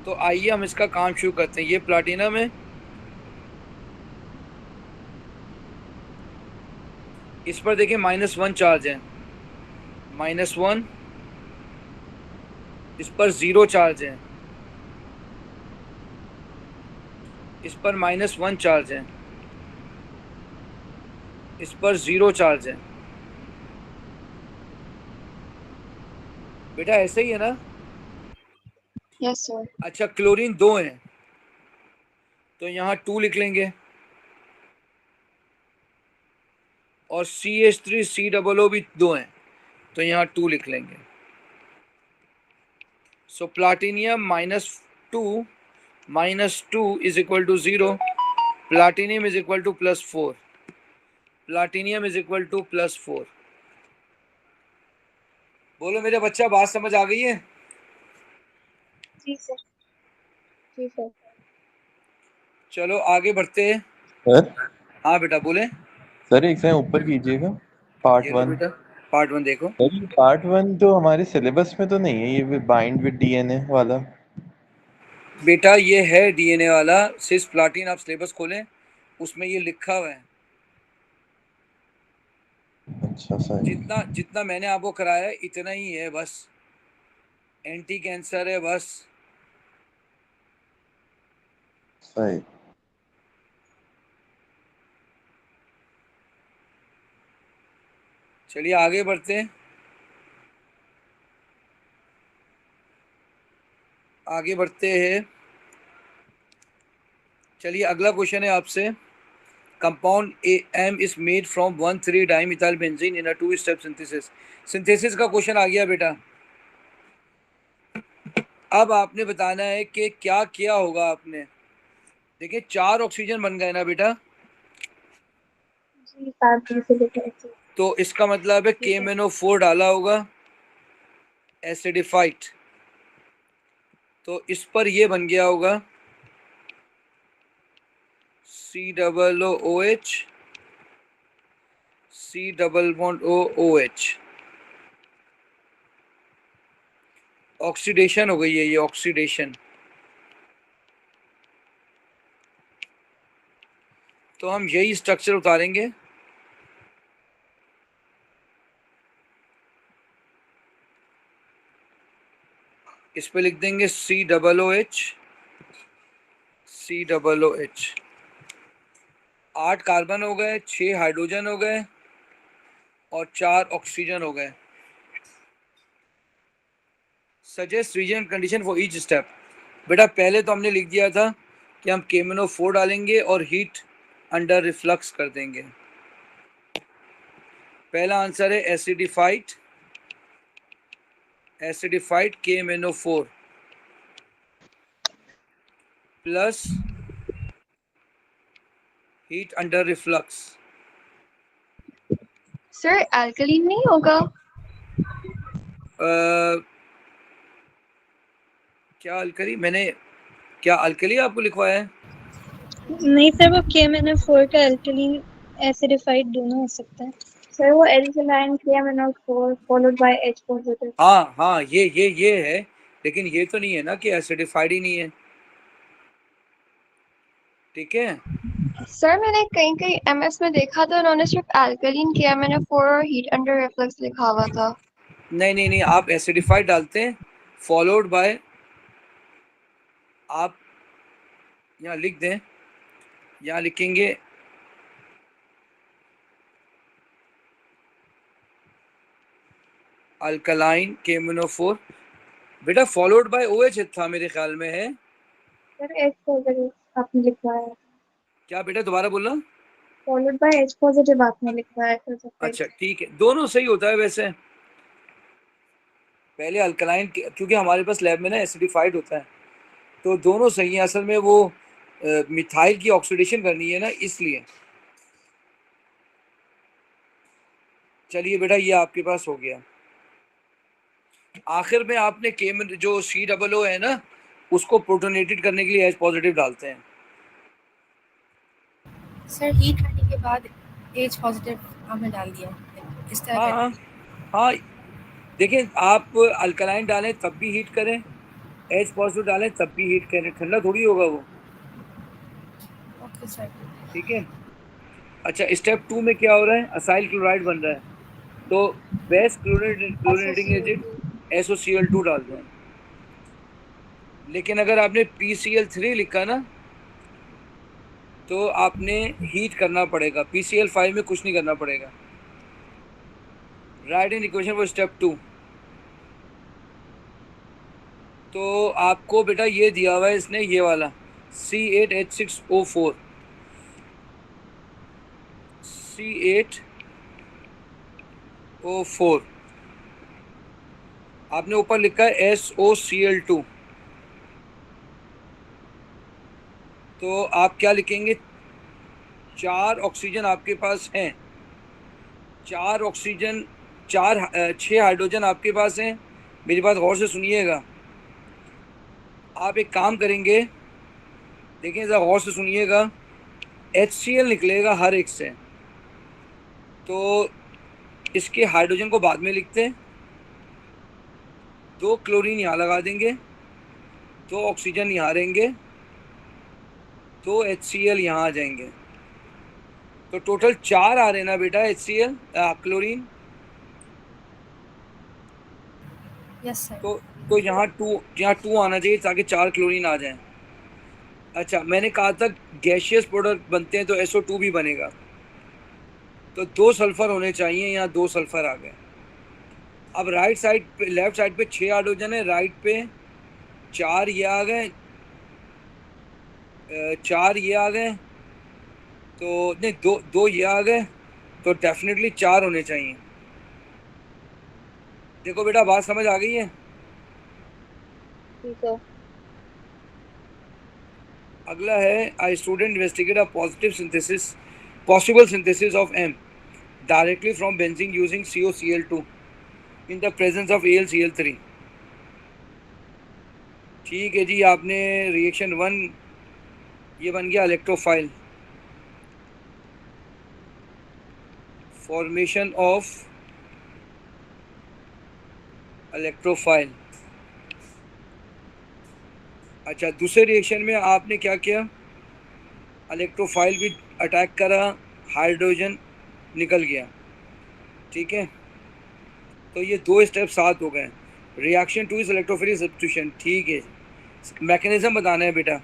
तो आइए हम इसका काम शुरू करते हैं। ये प्लैटिनम है, इस पर देखिए -1 चार्ज है, -1। इस पर 0 चार्ज है, इस पर -1 चार्ज है, इस पर 0 चार्ज है। बेटा ऐसे ही है ना? Yes, sir. अच्छा, क्लोरीन 2 है, तो यहाँ 2 लिख लेंगे, और CH3COO भी 2 हैं, तो यहाँ 2 लिख लेंगे। So platinum -2 is equal to 0, platinum is equal to +4, platinum is equal to +4। बोलो मेरे बच्चा, बात समझ आ गई है? जी सर। जी सर। चलो आगे बढ़ते हैं। सर हाँ बेटा बोले। सर एक सेकंड ऊपर कीजिएगा, पार्ट ये लो 1। बेटा, पार्ट 1 देखो। सर ये पार्ट 1 तो हमारे सिलेबस में तो नहीं है, ये बाइंड विद डीएनए वाला। बेटा ये है डीएनए वाला सिस प्लाटिन, आप सिलेबस खोलें, उसमें ये लिखा हुआ है। अच्छा सर। जितना मैंने आपको कराया है इतना ही है बस। एंटी कैंसर है बस। सही। चलिए आगे बढ़ते हैं। आगे बढ़ते हैं। चलिए अगला क्वेश्चन है आपसे। Compound AM is made from 1,3-dimethylbenzene in a 2-step synthesis। Synthesis का क्वेश्चन आ गया बेटा। अब आपने बताना है कि क्या किया होगा आपने। देखिए 4 ऑक्सीजन बन गए ना बेटा, जी 7 से लेकर 8। तो इसका मतलब है KMnO4 डाला होगा एसिडिफाइड, तो इस पर ये बन गया होगा COOH C double bond OH। Oxidation हो गई है ये, ऑक्सीडेशन। तो हम यही स्ट्रक्चर उतारेंगे। इस पे लिख देंगे COOH COOH। 8 कार्बन हो गए, 6 हाइड्रोजन हो गए और 4 ऑक्सीजन हो गए। Suggest reason condition for each step. बेटा पहले तो हमने लिख दिया था कि हम KMnO4 डालेंगे और हीट अंडर रिफ्लक्स कर देंगे। पहला आंसर है acidified KMnO4 plus heat under reflux. Sir alkaline नहीं होगा? क्या अल्कली, मैंने क्या अल्कली आपको लिखवाया है? नहीं सर, वो KMnO4 का अल्कलीन एसिडिफाइड दोनों हो सकता है। सर वो alkaline KMnO4 followed by H positive. हाँ हाँ, ये है, लेकिन ये तो नहीं है ना कि एसिडिफाइड ही नहीं है। ठीक है, सर मैंने कहीं कहीं MS में देखा था, उन्होंने सिर्फ अल्कलीन KMnO4 और हीट अंडर रिफ्लक्स लिखा हुआ था। नहीं, आप एसिडिफाइड डालते हैं फॉलोड बाय, आप यहाँ लिख दें, यहाँ लिखेंगे अल्कलाइन KMnO4। बेटा फॉलोड बाय OH था मेरे ख्याल में है। सर H पॉजिटिव आपने लिखवाया है। क्या बेटा दोबारा बोलना? फॉलोड बाय H पॉजिटिव आपने लिखवाया है सर। अच्छा ठीक है, दोनों सही होता है वैसे। पहले अल्कलाइन, क्योंकि हमारे पास लैब में ना एसिडिफाइड होता है, तो दोनों सही हैं। असल में वो मिथाइल की ऑक्सीडेशन करनी है ना, इसलिए। चलिए बेटा ये आपके पास हो गया। आखिर में आपने जो COO है ना, उसको प्रोटोनेटेड करने के लिए H पॉजिटिव डालते हैं। सर हीट करने के बाद H पॉजिटिव हमने डाल दिया इस तरह हाँ करके। हाँ, देखिए आप अल्कलाइन डालें तब भी हीट करें, H पॉजिटिव डालें तब भी हीट करें, ठंडा थोड़ी होगा वो। Okay sir. ठीक है। अच्छा स्टेप 2 में क्या हो रहा है? असाइल क्लोराइड बन रहा है, तो बेस्ट क्लोरीनेटिंग एजेंट SOCl2 डाल दें। लेकिन अगर आपने PCl3 लिखा ना, तो आपने हीट करना पड़ेगा। PCl5 में कुछ नहीं करना पड़ेगा। Right in equation for step 2। तो आपको बेटा ये दिया हुआ है इसने, ये वाला C8H6O4 C8O4। आपने ऊपर लिखा है SOCl2, तो आप क्या लिखेंगे? 4 ऑक्सीजन आपके पास हैं, 4 ऑक्सीजन, 6 हाइड्रोजन आपके पास हैं। मेरी बात गौर से सुनिएगा। आप एक काम करेंगे, देखिए ज़रा गौर से सुनिएगा, HCl निकलेगा हर एक से, तो इसके हाइड्रोजन को बाद में लिखते हैं, 2 क्लोरीन यहाँ लगा देंगे, 2 ऑक्सीजन यहाँ रहेंगे, 2 HCl यहाँ आ जाएंगे, तो टोटल 4 आ रहे ना बेटा HCl क्लोरीन। Yes sir. तो यहाँ 2 आना चाहिए ताकि 4 क्लोरीन आ जाएं। अच्छा मैंने कहा था गैशियस प्रोडक्ट बनते हैं तो SO2 भी बनेगा, तो 2 सल्फर होने चाहिए, यहाँ 2 सल्फर आ गए। अब राइट साइड पे, लेफ्ट साइड पे 6 हाइड्रोजन है, राइट पे 4 ये आ गए, 4 ये आ गए, तो नहीं 2 ये आ गए, तो डेफिनेटली 4 होने चाहिए। देखो बेटा बात समझ आ गई है? जी सर। अगला है I student investigate a possible synthesis of M directly from benzene using COCl2 in the presence of AlCl3। ठीक है जी, आपने रिएक्शन 1 ये बन गया इलेक्ट्रोफाइल, फॉर्मेशन ऑफ इलेक्ट्रोफाइल। अच्छा, दूसरे रिएक्शन में आपने क्या किया, इलेक्ट्रोफाइल भी अटैक करा, हाइड्रोजन निकल गया। ठीक है, तो ये 2 स्टेप साथ हो गए। Reaction 2 is electrophilic substitution. ठीक है, मैकेनिज्म बताना है बेटा।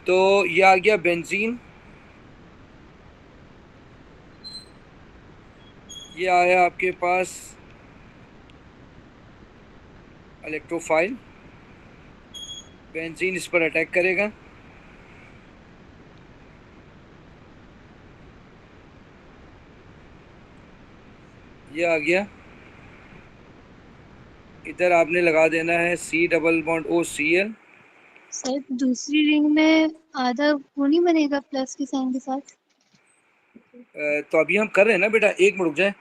तो ये आ गया बेंजीन, ये आया आपके पास इलेक्ट्रोफाइल, बेंजीन इस पर अटैक करेगा, ये आ गया। इधर आपने लगा देना है C++OCl। सर दूसरी रिंग में आधा वो नहीं बनेगा प्लस के साइन के साथ? तो अभी हम कर रहे हैं ना बेटा, एक मिनट रुक जाए।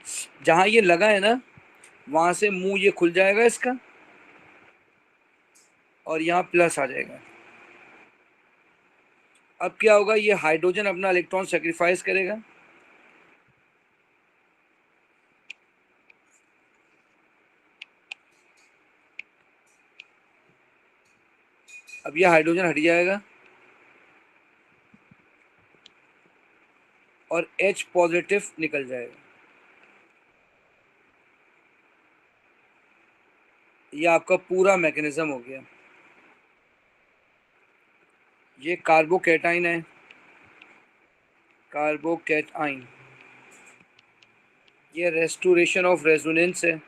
जहाँ ये लगा है ना वहाँ से मुंह ये खुल जाएगा इसका और यहाँ प्लस आ जाएगा। अब क्या होगा, ये हाइड्रोजन अपना इलेक्ट्रॉन सेक्रीफाइस करेगा, अब ये हाइड्रोजन हट जाएगा और H पॉजिटिव निकल जाएगा। ये आपका पूरा मैकेनिज्म हो गया। ये कार्बोकैटाइन है, कार्बोकैटाइन, ये रेस्टोरेशन ऑफ रेजोनेंस है,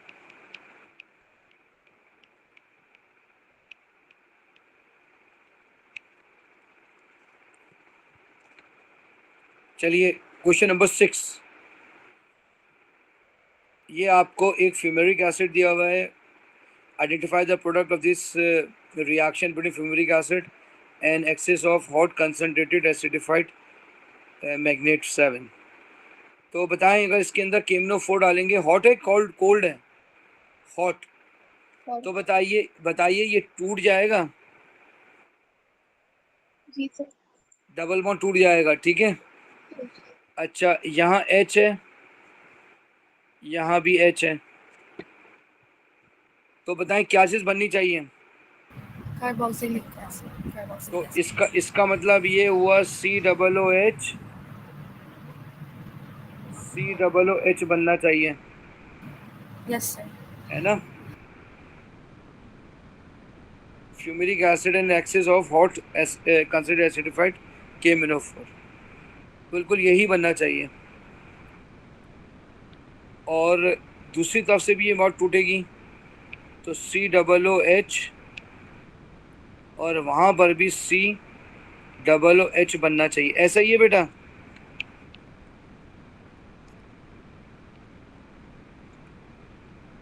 चलिए क्वेश्चन नंबर 6। ये आपको एक फ्यूमेरिक एसिड दिया हुआ है, identify the product of this reaction between fumaric acid and excess of hot concentrated acidified magnet 7। तो बताएं, अगर इसके अंदर KMnO4 डालेंगे, हॉट है कोल्ड, कोल्ड है हॉट, तो बताइए ये टूट जाएगा, जी सर। डबल बॉन्ड टूट जाएगा। ठीक है, अच्छा यहाँ H है, यहाँ भी H है, तो बताएं क्या चीज़ बननी चाहिए। कार्बोक्सिलिक एसिड, तो कार्बोक्सिलिक एसिड। इसका मतलब ये हुआ COOH बनना चाहिए, यस सर। है ना। Fumaric acid and excess of hot considered acidified KMnO4, बिल्कुल यही बनना चाहिए। और दूसरी तरफ से भी ये बॉन्ड टूटेगी तो COOH और वहाँ पर भी COOH बनना चाहिए। ऐसा ही है बेटा।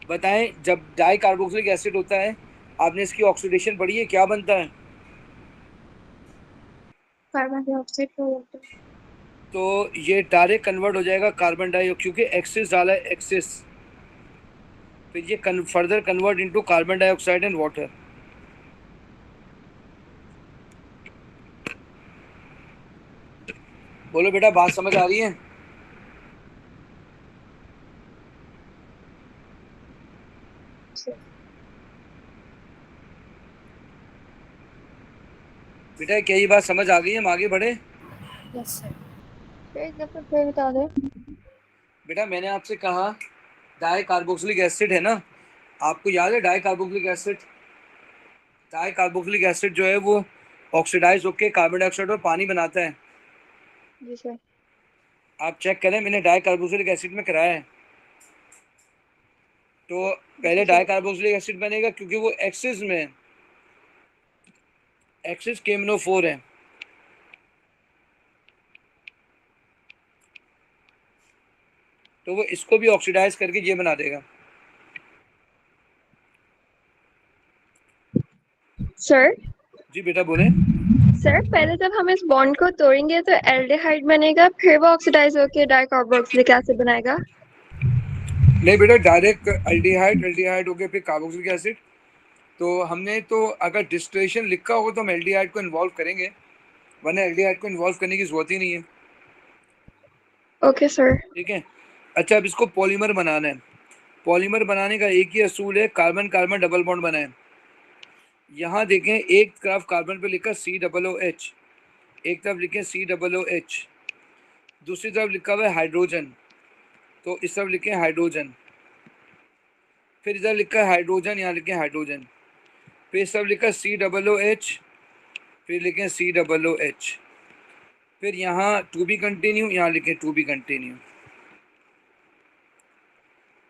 बताएं, जब डाई कार्बोक्सिलिक एसिड होता है, आपने इसकी ऑक्सीडेशन पढ़ी है, क्या बनता है। कार्बन डाइऑक्साइड का वाटर। तो ये डायरेक्ट कन्वर्ट हो जाएगा कार्बन डाइऑक्साइड, क्योंकि एक्सेस डाला है, एक्सेस, फिर ये further convert into carbon dioxide and water. बोलो बेटा, बात समझ आ रही है। बेटा क्या ये बात समझ आ गई, हम आगे बढ़े। Yes sir. फिर बता दे। बेटा मैंने आपसे कहा डाई कार्बोक्सिलिक एसिड है ना, आपको याद है di carboxylic acid. Di carboxylic acid जो है वो ऑक्सीडाइज होकर कार्बन डाइऑक्साइड और पानी बनाता है। जी सर। आप चेक करें, मैंने डाई कार्बोक्सिलिक एसिड में कराया है। तो पहले डाई कार्बोक्सिलिक एसिड बनेगा क्योंकि वो एक्सेस में है, एक्सेस KMnO4 है। तो वो इसको भी ऑक्सीडाइज करके ये बना देगा। सर जी बेटा बोले। सर पहले जब हम इस बॉन्ड को तोड़ेंगे तो एल्डिहाइड बनेगा, फिर वो ऑक्सीडाइज होकर डाइकार्बोक्सिलिक एसिड बनाएगा। नहीं बेटा, डायरेक्ट एल्डिहाइड, एल्डिहाइड हो गया फिर कार्बोक्सिलिक एसिड। तो हमने तो अगर डिस्टिलेशन लिखा होगा तो हम एल्डिहाइड को इन्वॉल्व करेंगे, वरना एल्डिहाइड को इन्वॉल्व करने की जरूरत ही नहीं है। Okay sir. ठीक है। अच्छा, अब इसको पॉलीमर बनाना है। पॉलीमर बनाने का एक ही असूल है, कार्बन कार्बन डबल बॉन्ड बनाए। यहाँ देखें, एक तरफ कार्बन पे लिखा COOH, एक तरफ लिखे COOH, दूसरी तरफ लिखा हुआ है हाइड्रोजन, तो इस तरफ लिखे हाइड्रोजन, फिर इधर लिखा है हाइड्रोजन, यहाँ लिखे हाइड्रोजन, फिर इस तरफ लिखा COOH, फिर लिखे COOH, फिर यहाँ टू बी कंटिन्यू, यहाँ लिखे टू बी कंटिन्यू,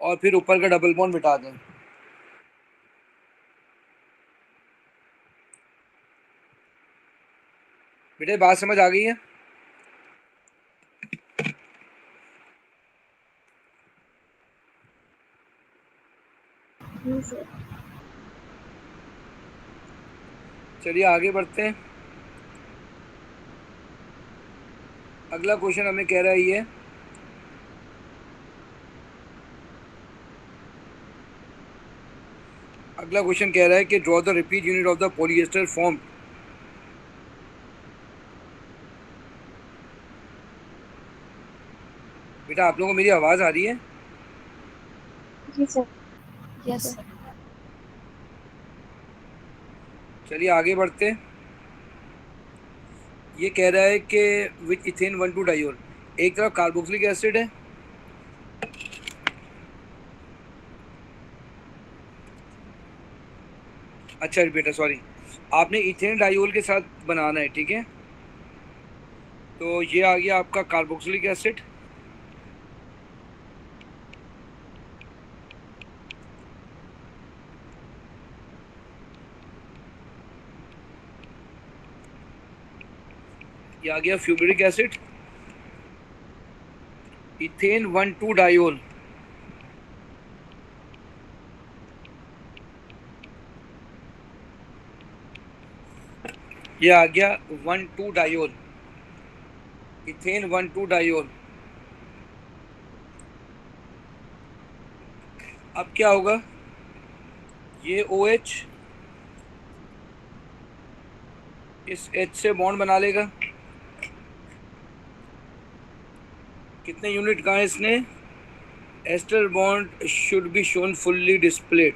और फिर ऊपर का डबल बॉन्ड मिटा दें। बेटे बात समझ आ गई है? चलिए आगे बढ़ते हैं। अगला क्वेश्चन हमें कह रहा है ये, अगला क्वेश्चन कह रहा है कि draw the repeat unit of the polyester form. बेटा आप लोगों को मेरी आवाज आ रही है? जी सर। Yes sir. चलिए आगे बढ़ते हैं। ये कह रहा है कि विच इथेन 1,2 डायोल, एक तरफ कार्बोक्सिलिक एसिड है, अच्छा बेटा सॉरी, आपने इथेन डायोल के साथ बनाना है, ठीक है। तो ये आ गया आपका कार्बोक्सिलिक एसिड, ये आ गया फ्यूरिक एसिड, इथेन 1,2 डायोल, ये आ गया 1,2 डायोल, इथेन 1,2 डायोल। अब क्या होगा, ये OH इस H से बॉन्ड बना लेगा। कितने यूनिट कहा है इसने? Ester bond should be shown fully displayed,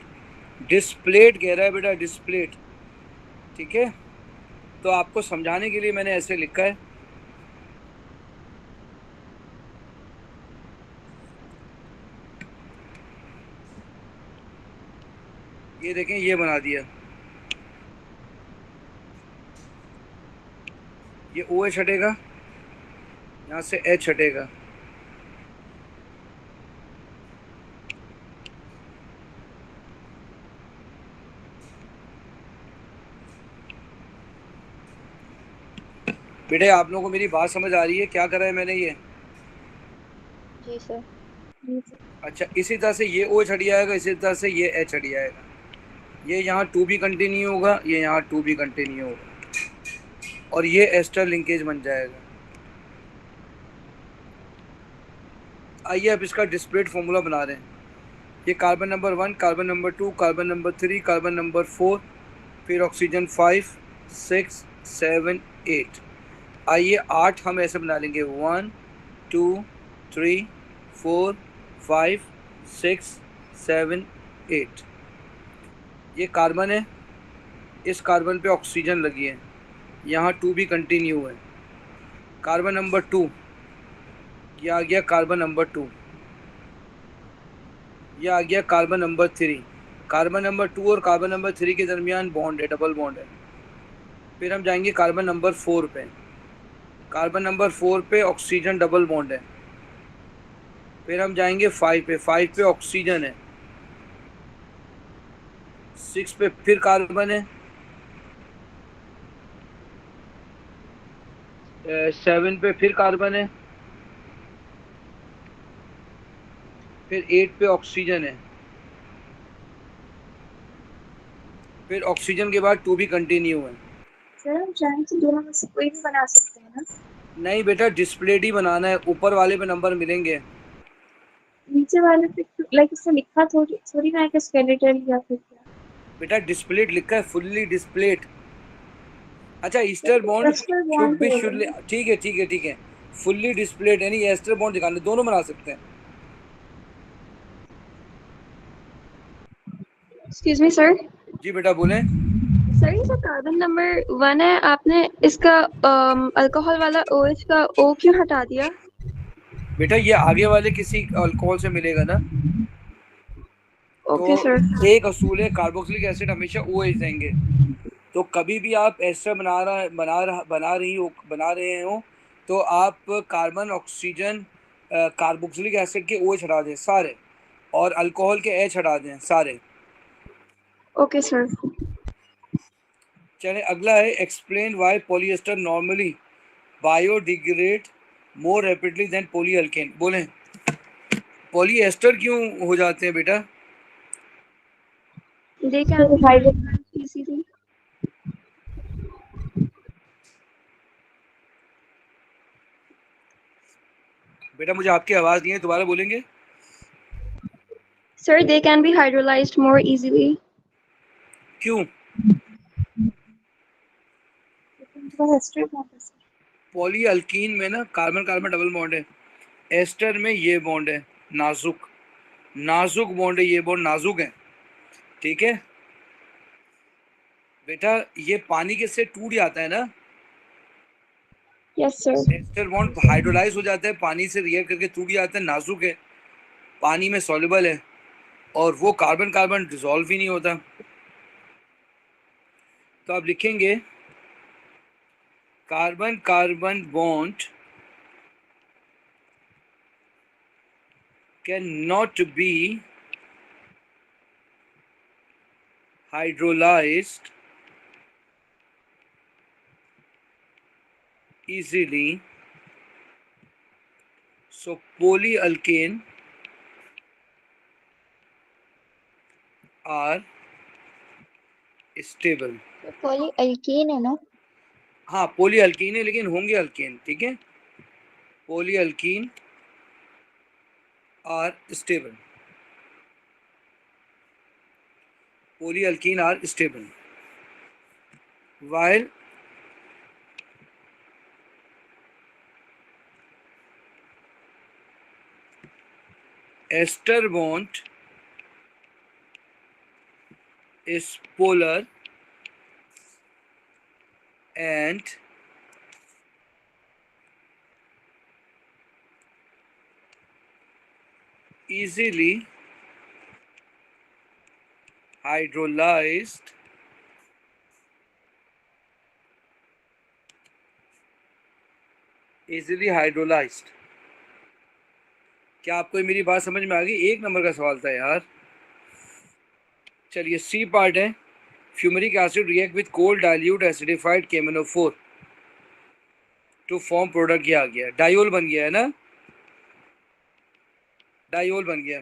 displayed कह रहा है बेटा, डिस्प्लेड, ठीक है। तो आपको समझाने के लिए मैंने ऐसे लिखा है। ये देखें, ये बना दिया, ये OH हटेगा, यहाँ से H हटेगा, बेटे आप लोगों को मेरी बात समझ आ रही है? क्या करा है मैंने ये? जी सर। अच्छा, इसी तरह से ये OH हट जाएगा, इसी तरह से ये H हट जाएगा, ये यहाँ टू बी कंटिन्यू होगा, ये यहाँ टू बी कंटिन्यू होगा, और ये एस्टर लिंकेज बन जाएगा। आइए अब इसका डिस्प्लेड फॉर्मूला बना रहे हैं। ये carbon number 1, carbon number 2, carbon number 3, carbon number 4, फिर ऑक्सीजन 5, 6, 7, 8। आइए 8 हम ऐसे बना लेंगे, 1, 2, 3, 4, 5, 6, 7, 8। ये कार्बन है, इस कार्बन पे ऑक्सीजन लगी है, यहाँ टू भी कंटिन्यू है। कार्बन नंबर 2, ये आ गया कार्बन नंबर 2, ये आ गया कार्बन नंबर 3। कार्बन नंबर 2 और कार्बन नंबर 3 के दरमियान बॉन्ड है, डबल बॉन्ड है। फिर हम जाएंगे कार्बन नंबर 4 पे, कार्बन नंबर 4 पे ऑक्सीजन डबल बॉन्ड है। फिर हम जाएंगे 5 पे, 5 पे ऑक्सीजन है, 6 पे फिर कार्बन है, 7 पे फिर कार्बन है, फिर 8 पे ऑक्सीजन है, फिर ऑक्सीजन के बाद 2 भी कंटिन्यू है। सर हम चाहें तो दोनों में से कोई भी बना सकते हैं ना? नहीं बेटा, डिस्प्लेड ही बनाना है, ऊपर वाले पे नंबर मिलेंगे। नीचे वाले पे लाइक इसमें लिखा थोड़ी थोड़ी ना है कि स्केलेटल या फिर क्या। बेटा डिस्प्लेड लिखा है, फुल्ली डिस्प्लेड। अच्छा, ester bond ester should bond be बोल शुड, रहे हैं। ठीक है ठीक है ठीक है, फुल्ली डिस्प्लेड यानी एस्टर बॉन्ड दिखाने, दोनों बना सकते हैं। Excuse me sir. जी बेटा बोलें। सर ये जो कार्बन नंबर 1 है, आपने इसका अल्कोहल वाला OH का O क्यों हटा दिया? बेटा ये आगे वाले किसी अल्कोहल से मिलेगा ना, ओके तो सर। एक असूल है, कार्बोक्सिलिक एसिड हमेशा OH देंगे। तो कभी भी आप एस्टर बना रहे हो तो आप कार्बन ऑक्सीजन कार्बोक्सिलिक एसिड के OH हटा दें सारे, और अल्कोहल के H हटा दें सारे। Okay sir. चले अगला है, explain why polyester normally biodegrade more rapidly than polyalkane. बोलें पॉलिएस्टर क्यों हो जाते हैं बेटा? They can be hydrolyzed easily. बेटा मुझे आपकी आवाज़ नहीं है, दोबारा बोलेंगे? Sir, they can be hydrolyzed more easily. क्यों? उनके पास एस्टर बॉन्ड है सर। पॉलीअल्कीन में ना कार्बन कार्बन डबल बॉन्ड है, एस्टर में ये बॉन्ड है नाजुक, नाजुक बॉन्ड है, ये बॉन्ड नाजुक है, ठीक है बेटा। ये पानी के से टूट जाता है ना, Yes sir. Ester bond hydrolyse हो जाता है, पानी से रिएक्ट करके टूट जाता है, नाजुक है, पानी में सॉल्युबल है, और वो कार्बन कार्बन डिसॉल्व ही नहीं होता। तो आप लिखेंगे carbon carbon bond can not be hydrolyzed easily, so polyalkane are stable। पॉलीअल्कीन है ना? हाँ पोलीअल्कीन है लेकिन होंगे अल्केन, ठीक है, polyalkene are stable, polyalkene are stable while ester bond is polar and easily hydrolyzed easily hydrolysed. क्या आपको मेरी बात समझ में आ गई? 1 नंबर का सवाल था यार। चलिए सी पार्ट है, fumaric acid react with cold dilute acidified KMnO4 to form product. ये आ गया, डायोल बन गया है ना, डायोल बन गया।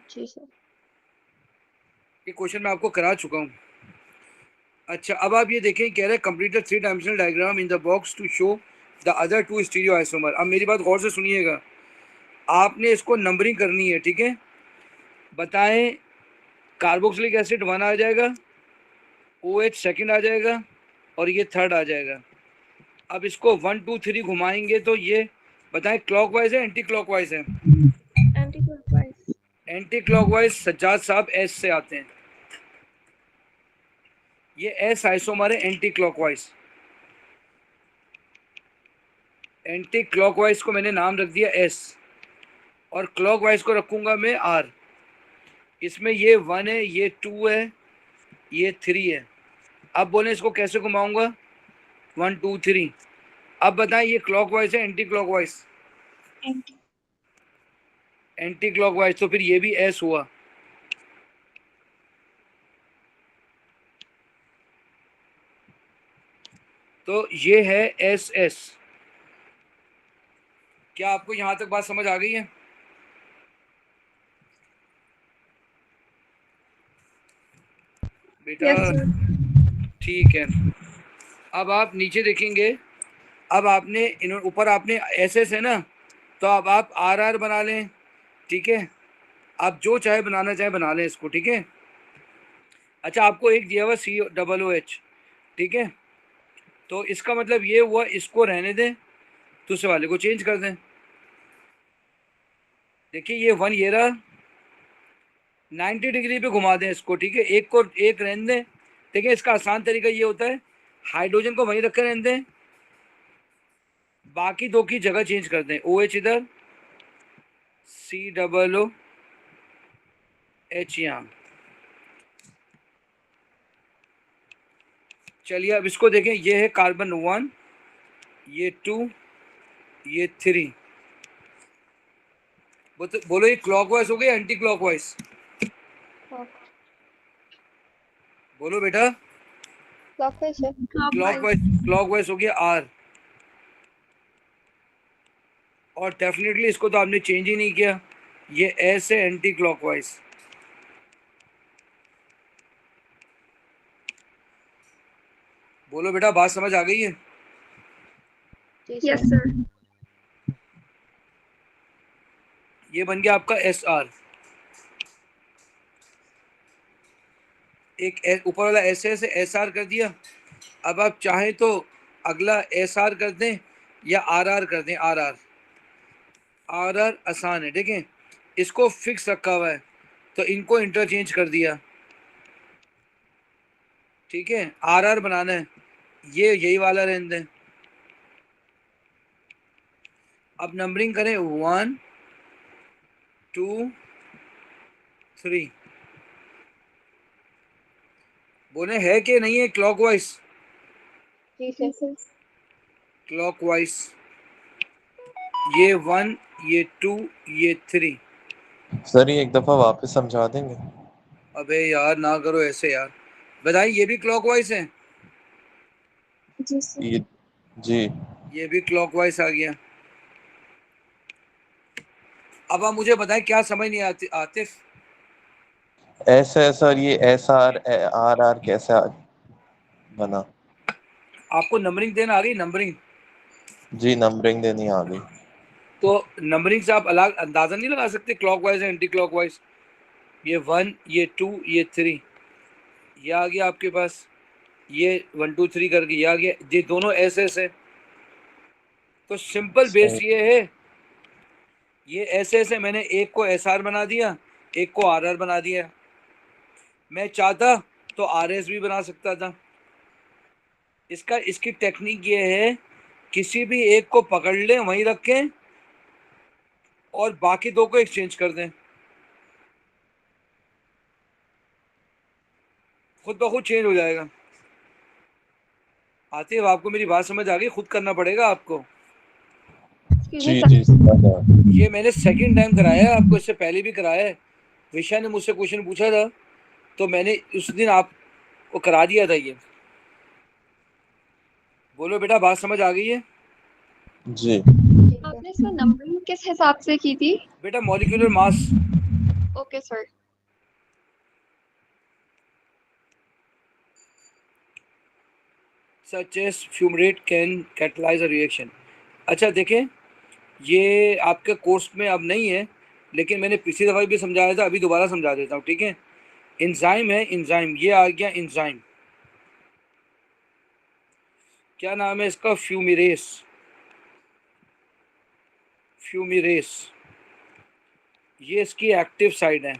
जी सर। ये क्वेश्चन मैं आपको करा चुका हूँ। अच्छा अब आप ये देखें, कह रहे हैं complete the 3 dimensional diagram in the box to show the other 2 stereo isomer. अब मेरी बात गौर से सुनिएगा, आपने इसको नंबरिंग करनी है, ठीक है। बताएं कार्बोक्सिलिक एसिड 1 आ जाएगा, OH सेकंड आ जाएगा, और ये थर्ड आ जाएगा। अब इसको 1 2 3 घुमाएंगे तो ये बताएं क्लॉकवाइज है एंटी क्लॉकवाइज है? Anti-clockwise. एंटी क्लॉकवाइज सज्जाद साहब S से आते हैं, ये S आइसोमर है एंटी क्लॉकवाइज। एंटी क्लॉकवाइज को मैंने नाम रख दिया S, और क्लॉकवाइज को रखूंगा मैं R। इसमें ये 1 है, ये 2 है, ये 3 है। अब बोले इसको कैसे घुमाऊंगा? 1 2 3। अब बताएं ये क्लॉकवाइज है anti clockwise? Anti. Anti clockwise, तो फिर ये भी S हुआ। तो ये है SS। क्या आपको यहां तक बात समझ आ गई है? बेटा Yes sir. ठीक है, अब आप नीचे देखेंगे, अब आपने ऊपर आपने एसएस है ना, तो अब आप आरआर बना लें, ठीक है, आप जो चाहे बनाना चाहे बना लें इसको, ठीक है। अच्छा, आपको एक दिया हुआ COOH, ठीक है, तो इसका मतलब ये हुआ, इसको रहने दें, दूसरे वाले को चेंज कर दें। देखिए ये 1 ये रहा, 90 डिग्री पे घुमा दें इसको, ठीक है, एक को एक रहने दें। देखिए इसका आसान तरीका ये होता है, हाइड्रोजन को वहीं रख कर रहने दें, बाकी दो की जगह चेंज कर दें, OH इधर, COOH यहाँ। चलिए अब इसको देखें, ये है कार्बन 1, ये 2, ये 3। बोलो ये क्लॉकवाइज हो गया एंटी क्लॉकवाइज? बोलो बेटा। क्लॉकवाइज हो गया R, और डेफिनेटली इसको तो आपने चेंज ही नहीं किया, ये S है एंटी क्लॉकवाइज। बोलो बेटा, बात समझ आ गई है? Yes, sir. ये बन गया आपका SR, एक ऊपर वाला SS है, SR कर दिया। अब आप चाहें तो अगला SR कर दें या RR कर दें, RR आसान है, देखें इसको फिक्स रखा हुआ है तो इनको इंटरचेंज कर दिया, ठीक है। RR बनाना है, ये यही वाला रहने दें। अब नंबरिंग करें 1 2 3, बोले है कि नहीं है क्लॉकवाइज? क्लॉकवाइज, ये 1, ये 2, ये 3। सर ये एक दफा वापस समझा देंगे? अबे यार ना करो ऐसे यार, बताइए ये भी क्लॉकवाइज है? जी सर। ये जी ये भी क्लॉकवाइज आ गया। अब आप मुझे बताएं क्या समझ नहीं आती आतिफ? ऐसे सर, ये SR RR कैसे बना? आपको नंबरिंग देना आ गई? नंबरिंग, जी नंबरिंग देनी आ गई। तो नंबरिंग से आप अलग अंदाजा नहीं लगा सकते क्लॉकवाइज है एंटी क्लॉकवाइज? ये 1, ये 2, ये 3, ये आ गया आपके पास, ये 1 2 3 करके ये आ गया, ये दोनों SS है। तो सिंपल बेस ये है, ये SS है, मैंने एक को SR बना दिया, एक को RR बना दिया। मैं चाहता तो RS भी बना सकता था। इसकी टेक्निक ये है, किसी भी एक को पकड़ लें वहीं रखें और बाकी दो को एक्सचेंज कर दें, खुद ब खुद चेंज हो जाएगा। आतिफ आपको मेरी बात समझ आ गई? खुद करना पड़ेगा आपको। जी जी समझ आ गया। ये मैंने सेकंड टाइम कराया है आपको, इससे पहले भी कराया है। विशा ने मुझसे क्वेश्चन पूछा था तो मैंने उस दिन आपको करा दिया था ये। बोलो बेटा, बात समझ आ गई है? जी आपने इसमें नंबरिंग किस हिसाब से की थी? बेटा molecular mass. Okay sir. Such as fumarate can catalyse a reaction. अच्छा देखें, ये आपके कोर्स में अब नहीं है, लेकिन मैंने पिछली दफ़ा भी समझाया था, अभी दोबारा समझा देता हूँ, ठीक है। एंजाइम है, एंजाइम, ये आ गया एंजाइम, क्या नाम है इसका? फ्यूमिरेस। फ्यूमिरेस, ये इसकी एक्टिव साइड है।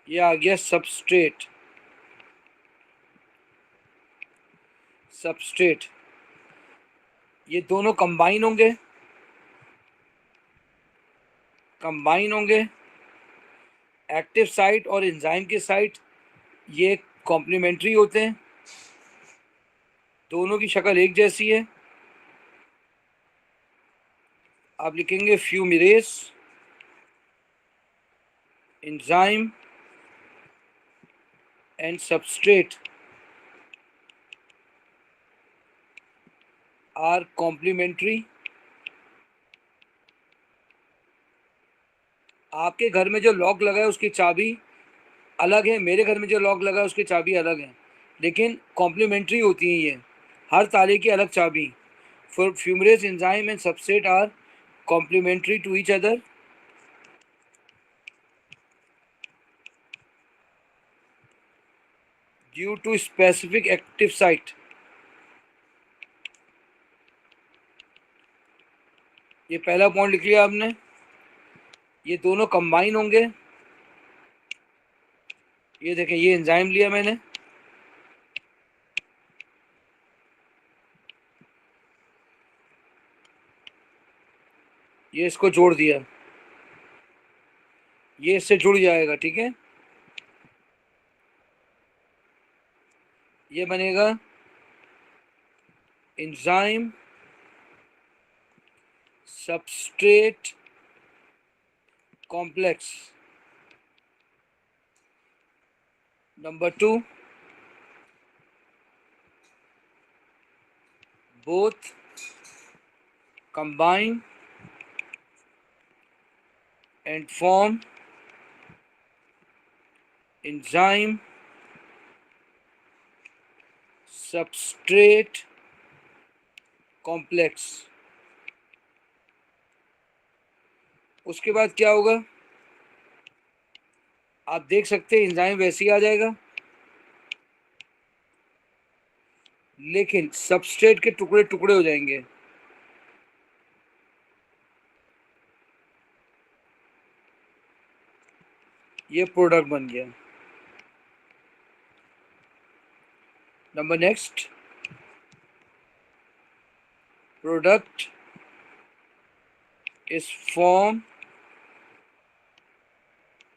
ये आ गया सबस्ट्रेट। सबस्ट्रेट, ये दोनों कंबाइन होंगे, एक्टिव साइट और एंजाइम की साइट ये कॉम्प्लीमेंट्री होते हैं, दोनों की शक्ल एक जैसी है। आप लिखेंगे fumarase, enzyme and substrate are complementary आपके घर में जो लॉक लगा है उसकी चाबी अलग है, मेरे घर में जो लॉक लगा है उसकी चाबी अलग है, लेकिन कॉम्प्लीमेंट्री होती हैं ये, हर ताले की अलग चाबी। For fumarase enzyme and substrate are complementary to each other due to specific active site. ये पहला पॉइंट लिख लिया आपने। ये दोनों कंबाइन होंगे। ये देखें, ये एंजाइम लिया मैंने, ये इसको जोड़ दिया, ये इससे जुड़ जाएगा, ठीक है। ये बनेगा enzyme substrate complex number 2। both combine and form enzyme substrate complex। उसके बाद क्या होगा, आप देख सकते हैं एंजाइम वैसे ही आ जाएगा, लेकिन सबस्ट्रेट के टुकड़े टुकड़े हो जाएंगे। ये प्रोडक्ट बन गया। Number next, product is formed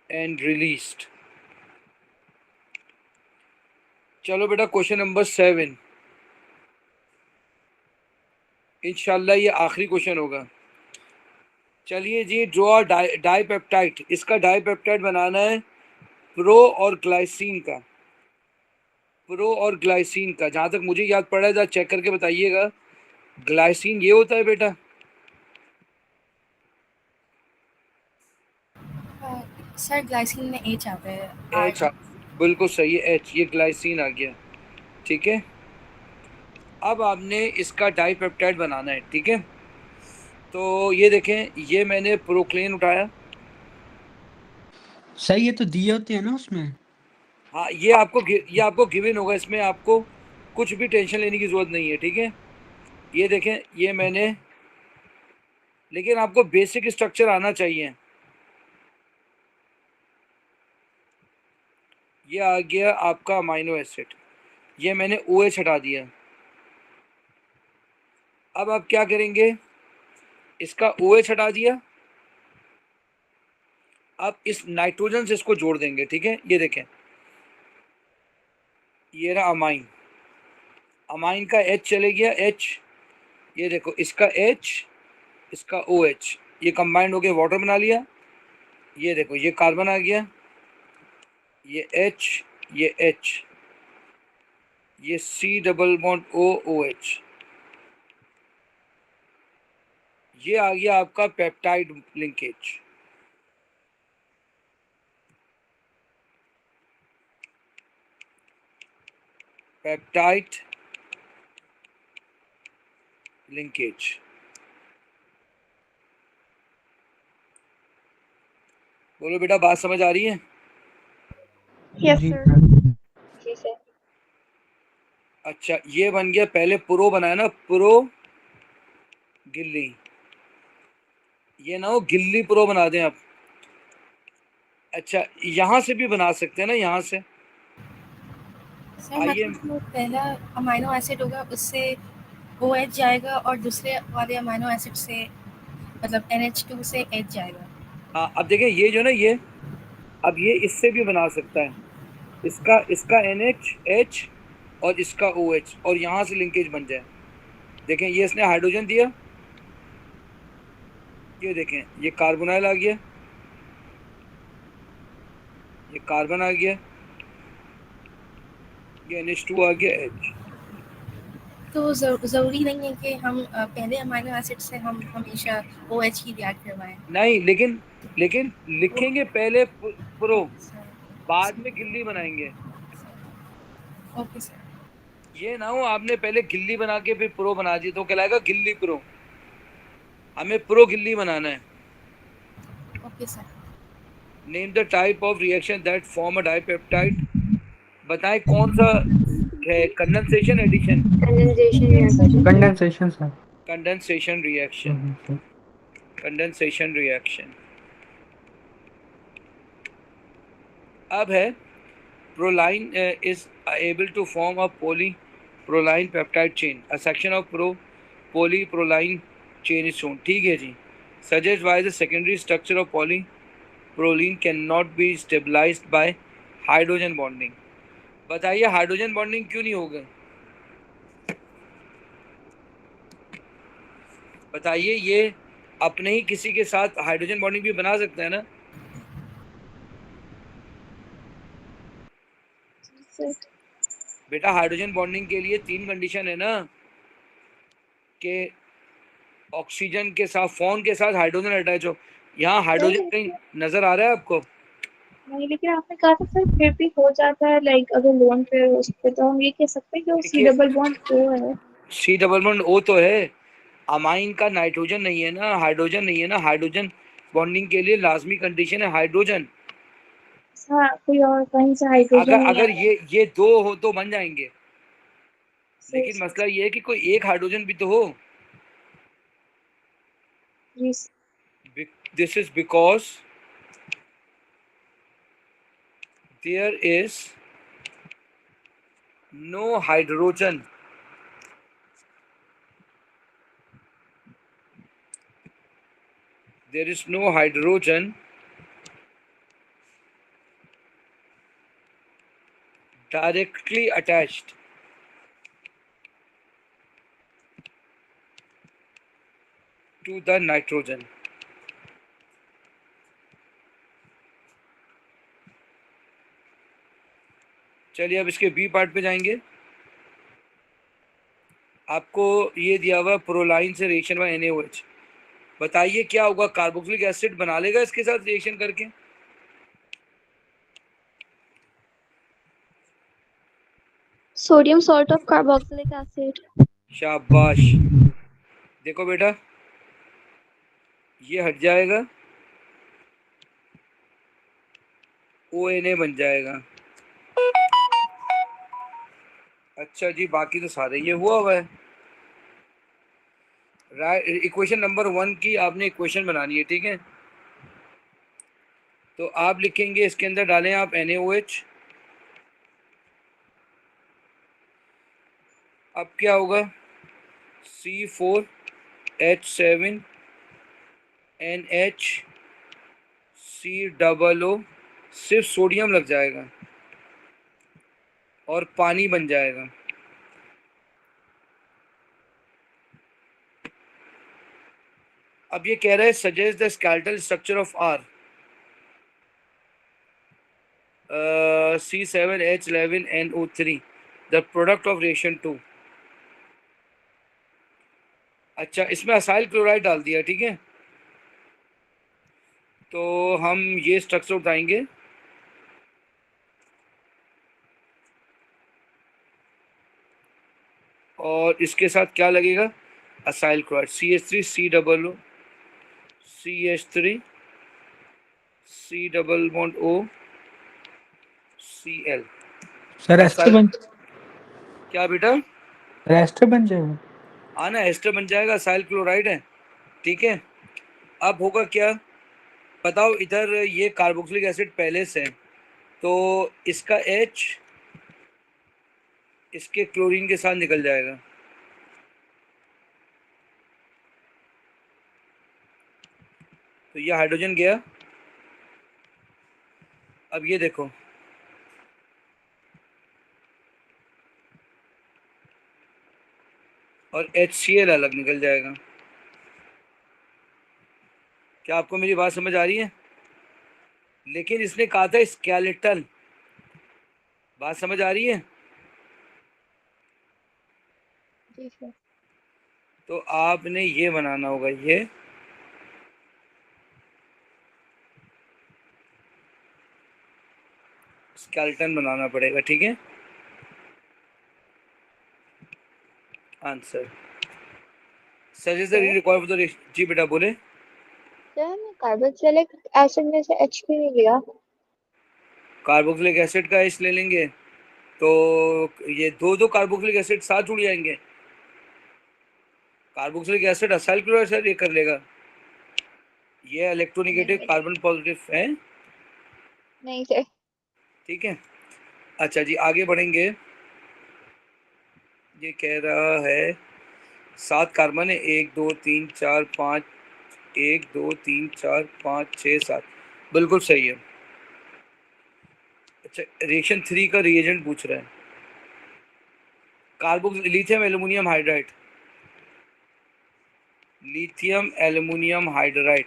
and released। चलो बेटा, क्वेश्चन नंबर 7, इंशाल्लाह ये आखिरी क्वेश्चन होगा। चलिए जी, ड्रॉ डाइपेप्टाइड। इसका डाइपेप्टाइड बनाना है प्रो और ग्लाइसिन का, प्रो और ग्लाइसिन का। जहाँ तक मुझे याद पड़ा है, जरा चेक करके बताइएगा। ग्लाइसिन ये होता है बेटा, सर ग्लाइसिन में एच आता है। एच, बिल्कुल सही है, एच, ये ग्लाइसिन आ गया, ठीक है। अब आपने इसका डाइपेप्टाइड बनाना है, ठीक है। तो ये देखें, ये मैंने प्रोक्लेन उठाया। सही है, तो दिए होते हैं ना उसमें। हाँ, ये आपको गिवन होगा, इसमें आपको कुछ भी टेंशन लेने की जरूरत नहीं है, ठीक है। ये देखें, ये मैंने, लेकिन आपको बेसिक स्ट्रक्चर आना चाहिए। ये आ गया आपका अमाइनो एसिड, ये मैंने OH हटा दिया। अब आप क्या करेंगे, इसका OH हटा दिया, अब इस नाइट्रोजन से इसको जोड़ देंगे, ठीक है। ये देखें, ये रहा अमाइन, अमाइन का H चले गया, H, ये देखो इसका H, इसका OH, ये कंबाइंड हो गया, वाटर बना लिया। ये देखो, ये कार्बन आ गया, ये H, ये H, ये C डबल बॉन्ड OH, ये आ गया आपका पेप्टाइड लिंकेज। Peptide linkage. बोलो बेटा, बात समझ आ रही है? Yes, जी sir. जी सर। अच्छा, ये बन गया, पहले प्रो बनाया ना, प्रो गिल्ली, ये ना हो गिल्ली प्रो बना दें आप। अच्छा, यहाँ से भी बना सकते हैं ना, यहाँ से। सर मतलब जो पहला अमाइनो एसिड होगा उससे OH जाएगा और दूसरे वाले अमाइनो एसिड से मतलब NH2 से H जाएगा। हाँ, अब देखें, ये जो ना, ये अब ये इससे भी बना सकता है, इसका NH, H और इसका OH, और यहाँ से लिंकेज बन जाए। देखें, ये इसने हाइड्रोजन दिया, ये देखें, ये कार्बोनाइल आ गया, ये कार्बन आ गया, ये NH2 आ गया, H। तो ज़रूरी नहीं है कि हम पहले अमाइनो एसिड से हम हमेशा OH ही याद करवाएं। नहीं, लेकिन लिखेंगे पहले प्रो, बाद में गिल्ली बनाएंगे। Okay sir. ये ना हो आपने पहले गिल्ली बना के फिर प्रो बना दी तो कहलाएगा गिल्ली प्रो। हमें प्रो गिल्ली बनाना है। Okay sir. Name the type of reaction that form a dipeptide. बताएं कौन सा है, condensation addition? Condensation sir. Condensation reaction. Condensation reaction. अब है proline is able to form a polyproline peptide chain. A section of polyproline chain is shown. ठीक है जी। Suggest why the secondary structure of polyproline cannot be stabilized by hydrogen bonding. बताइए हाइड्रोजन बॉन्डिंग क्यों नहीं होगा? बताइए, ये अपने ही किसी के साथ हाइड्रोजन बॉन्डिंग भी बना सकता है ना? बेटा हाइड्रोजन बॉन्डिंग के लिए 3 कंडीशन है ना, कि ऑक्सीजन के साथ फोन के साथ हाइड्रोजन अटैच हो। यहाँ हाइड्रोजन कहीं नजर आ रहा है आपको? नहीं, लेकिन आपने कहा था सर फिर भी हो जाता है, लाइक अगर लोन पे उस पे, तो हम ये कह सकते हैं कि वो C डबल बॉन्ड O है। C डबल बॉन्ड O तो है, अमाइन का नाइट्रोजन नहीं है ना, हाइड्रोजन नहीं है ना। हाइड्रोजन बॉन्डिंग के लिए लाजमी कंडीशन है हाइड्रोजन। हाँ, कोई और कहीं से हाइड्रोजन अगर ये दो हो तो बन जाएंगे, लेकिन मसला ये है कि कोई एक हाइड्रोजन भी तो हो। This is because there is no hydrogen directly attached to the nitrogen. चलिए अब इसके बी पार्ट पे जाएंगे। आपको ये दिया हुआ प्रोलाइन से रिएक्शन बाय NaOH। बताइए क्या होगा? कार्बोक्सिलिक एसिड बना लेगा इसके साथ रिएक्शन करके? Sodium salt of carboxylic acid. शाबाश। देखो बेटा, ये हट जाएगा, ONA बन जाएगा। अच्छा जी, बाकी तो सारे ये हुआ है। राइट, इक्वेशन नंबर 1 की आपने इक्वेशन बनानी है, ठीक है? तो आप लिखेंगे, इसके अंदर डालें आप NaOH। अब क्या होगा? C4H7NHCOO, सिर्फ सोडियम लग जाएगा और पानी बन जाएगा। अब ये कह रहा है suggest the skeletal structure of R। C7H11NO3 the product of reaction 2। अच्छा, इसमें असाइल क्लोराइड डाल दिया, ठीक है? तो हम ये स्ट्रक्चर उठाएंगे, और इसके साथ क्या लगेगा? Acyl chloride, CH3 C double O, CH3 C double bond O Cl। Sir ester बन क्या बेटा? एस्टर बन जाएगा। हाँ ना, एस्टर बन जाएगा, असाइल क्लोराइड है, ठीक है? अब होगा क्या बताओ? इधर ये कार्बोक्सिलिक एसिड पहले से है, तो इसका H इसके क्लोरीन के साथ निकल जाएगा। तो ये हाइड्रोजन गया। अब ये देखो, और HCl अलग निकल जाएगा। क्या आपको मेरी बात समझ आ रही है? लेकिन इसने कहा था स्केलेटल, बात समझ आ रही है? जी सर। तो आपने ये बनाना होगा, ये स्केलेटन बनाना पड़ेगा, ठीक है। Answer suggest the required for the जी बेटा बोले। सर हमने कार्बोक्सिलिक एसिड में से H3 लिया। कार्बोक्सिलिक एसिड का H ले लेंगे तो ये दो कार्बोक्सिलिक एसिड साथ जुड़ जाएंगे। Carboxylic acid acyl chloride sir ये कर लेगा, ये इलेक्ट्रोनेगेटिव कार्बन पॉजिटिव है, नहीं सर। ठीक है। अच्छा जी आगे बढ़ेंगे। ये कह रहा है 7 कार्बन है, 1 2 3 4 5, 1 2 3 4 5 6 7, बिल्कुल सही है। अच्छा रिएक्शन 3 का रिएजेंट पूछ रहा है। Lithium aluminium hydride, lithium aluminium hydride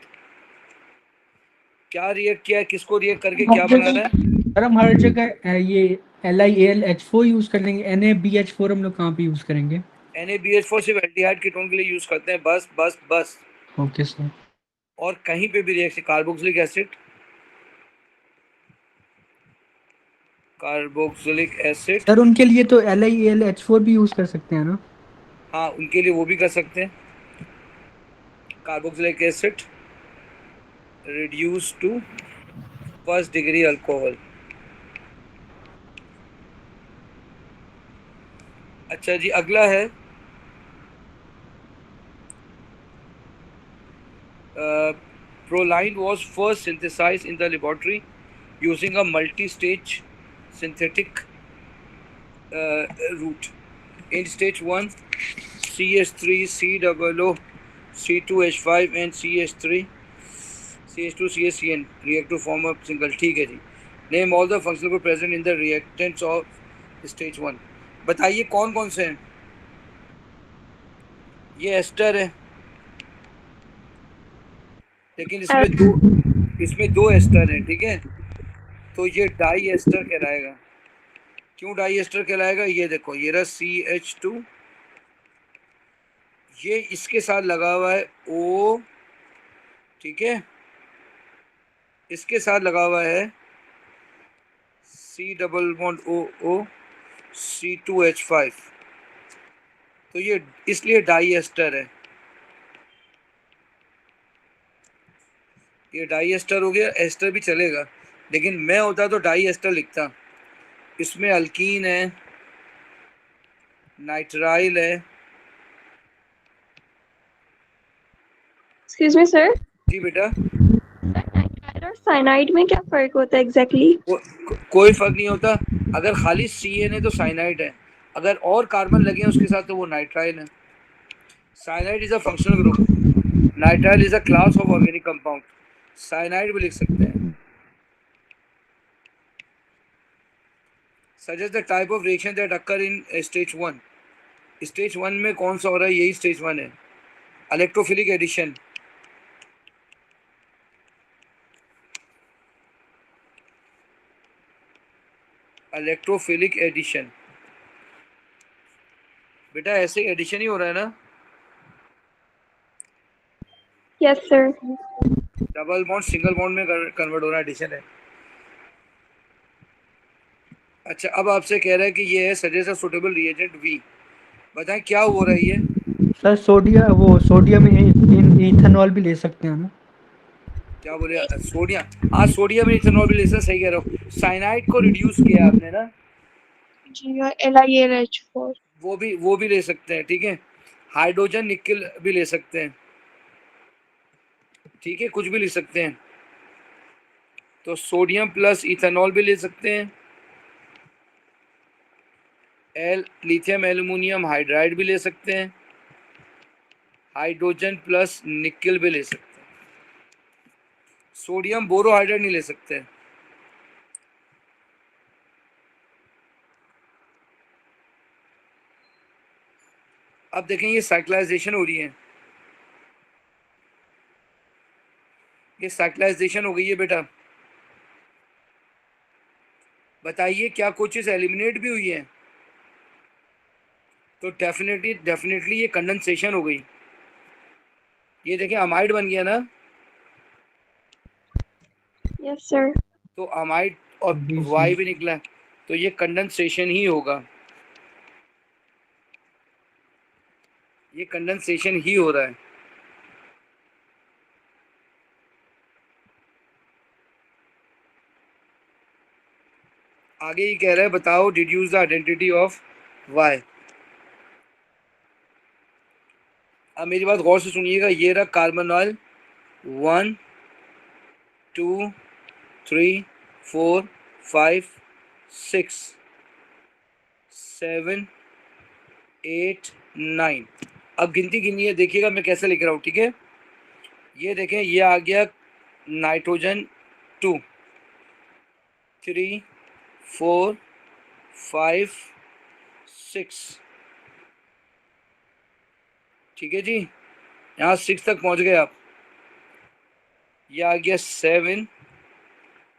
क्या रिएक्ट किया है, किसको रिएक्ट करके क्या बना रहा है? सर हम हर जगह ये LiAlH4 यूज कर लेंगे, NaBH4 हम लोग कहाँ पे यूज करेंगे? NaBH4 सिर्फ एल्डिहाइड कीटोन के लिए यूज करते हैं, बस बस बस। Okay sir. और कहीं पे भी reaction carboxylic acid, carboxylic acid sir उनके लिए तो LiAlH4 भी यूज कर सकते हैं ना? हाँ उनके लिए वो भी कर सकते हैं। Carboxylic acid reduce to first degree alcohol. अच्छा जी अगला है proline was first synthesized in the laboratory using a multi-stage synthetic route. In stage 1, CH3, COO, C2H5 and CH3, CH2, CHCN react to form a single. ठीक है जी। Name all the functional group present in the reactants of stage 1. बताइए कौन कौन से हैं? ये एस्टर है, लेकिन इसमें दो एस्टर हैं, ठीक है। तो ये डाई एस्टर कहलाएगा। क्यों डाई एस्टर कहलाएगा? ये देखो ये रहा CH2, ये इसके साथ लगा हुआ है O, ठीक है, इसके साथ लगा हुआ है C double bond OO C2H5, तो ये इसलिए डाई एस्टर है। ये डाई एस्टर हो गया, एस्टर भी चलेगा, लेकिन मैं होता तो डाई एस्टर लिखता। इसमें अल्कीन है, नाइट्राइल है। एक्सक्यूज मी सर, जी बेटा। और साइनाइड में क्या फर्क होता है एग्जैक्टली? कोई फर्क नहीं होता, अगर खाली CN है तो साइनाइड है, अगर और कार्बन लगे हैं उसके साथ तो वो नाइट्राइल है। Cyanide is a functional group, nitrile is a class of organic compound. Cyanide भी लिख सकते हैं। Suggest the type of reaction that occur in stage 1। Stage 1 में कौन सा हो रहा है? यही स्टेज 1 है, इलेक्ट्रोफिलिक एडिशन। इलेक्ट्रोफिलिक एडिशन बेटा ऐसे एडिशन ही हो रहा है ना? Yes sir. Double bond single bond में कन्वर्ट हो रहा है, एडिशन है। अच्छा अब आपसे कह रहा है कि ये है suggest a suitable reagent V। बताएं क्या हो रहा है ये? सर सोडियम इथेनॉल भी ले सकते हैं ना? क्या बोले? सोडियम, हाँ सोडियम इथेनॉल भी ले सकते, सही कह रहे हो। साइनाइड को रिड्यूस किया आपने ना? जी, और LiAlH4। वो भी ले सकते हैं, ठीक है। हाइड्रोजन निकल भी ले सकते हैं, ठीक है, कुछ भी ले सकते हैं। तो सोडियम प्लस इथेनॉल भी ले सकते हैं, लिथियम एल्यूमिनियम हाइड्राइड भी ले सकते हैं, हाइड्रोजन प्लस निकल भी ले सकते हैं। सोडियम बोरोहाइड्राइड नहीं ले सकते। अब देखें ये साइक्लाइजेशन हो रही है, ये साइक्लाइजेशन हो गई है बेटा। बताइए क्या कुछ चीज एलिमिनेट भी हुई है? तो डेफिनेटली ये कंडेंसेशन हो गई। ये देखिए अमाइड बन गया ना, Yes, sir. तो अमाइड और वाई भी निकला, तो ये कंडेंसेशन ही होगा, ये कंडेंसेशन ही हो रहा है। आगे ये कह रहा है बताओ deduce the identity of Y. अब मेरी बात गौर से सुनिएगा, ये रहा कार्बन ऑयल 1 2 3 4 5 6 7 8 9। अब गिनती गिनिए, देखिएगा मैं कैसे लिख रहा हूँ, ठीक है। ये देखें, ये आ गया नाइट्रोजन 2 3 4 5 6, ठीक है जी, यहाँ 6 तक पहुँच गए आप। ये आ गया 7,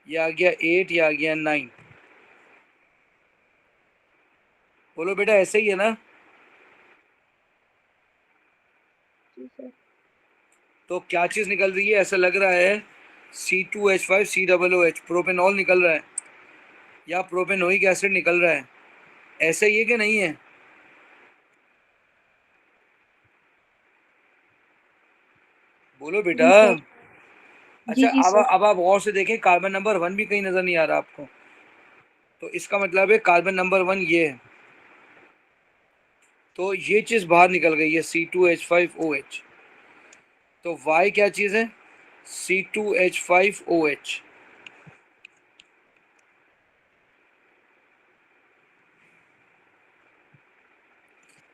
ये आ गया 8, ये आ गया 9। बोलो बेटा ऐसे ही है ना। तो क्या चीज़ निकल रही है, ऐसा लग रहा है C2H5 COOH प्रोपेनॉल निकल रहा है या प्रोपेनोइक एसिड निकल रहा है, ऐसे ही है कि नहीं है। बोलो बेटा। अच्छा अब आप गौर से देखें, कार्बन नंबर 1 भी कहीं नजर नहीं आ रहा आपको, तो इसका मतलब है कार्बन नंबर 1 ये है, तो ये चीज बाहर निकल गई है C2H5OH। तो Y क्या चीज है, C2H5OH।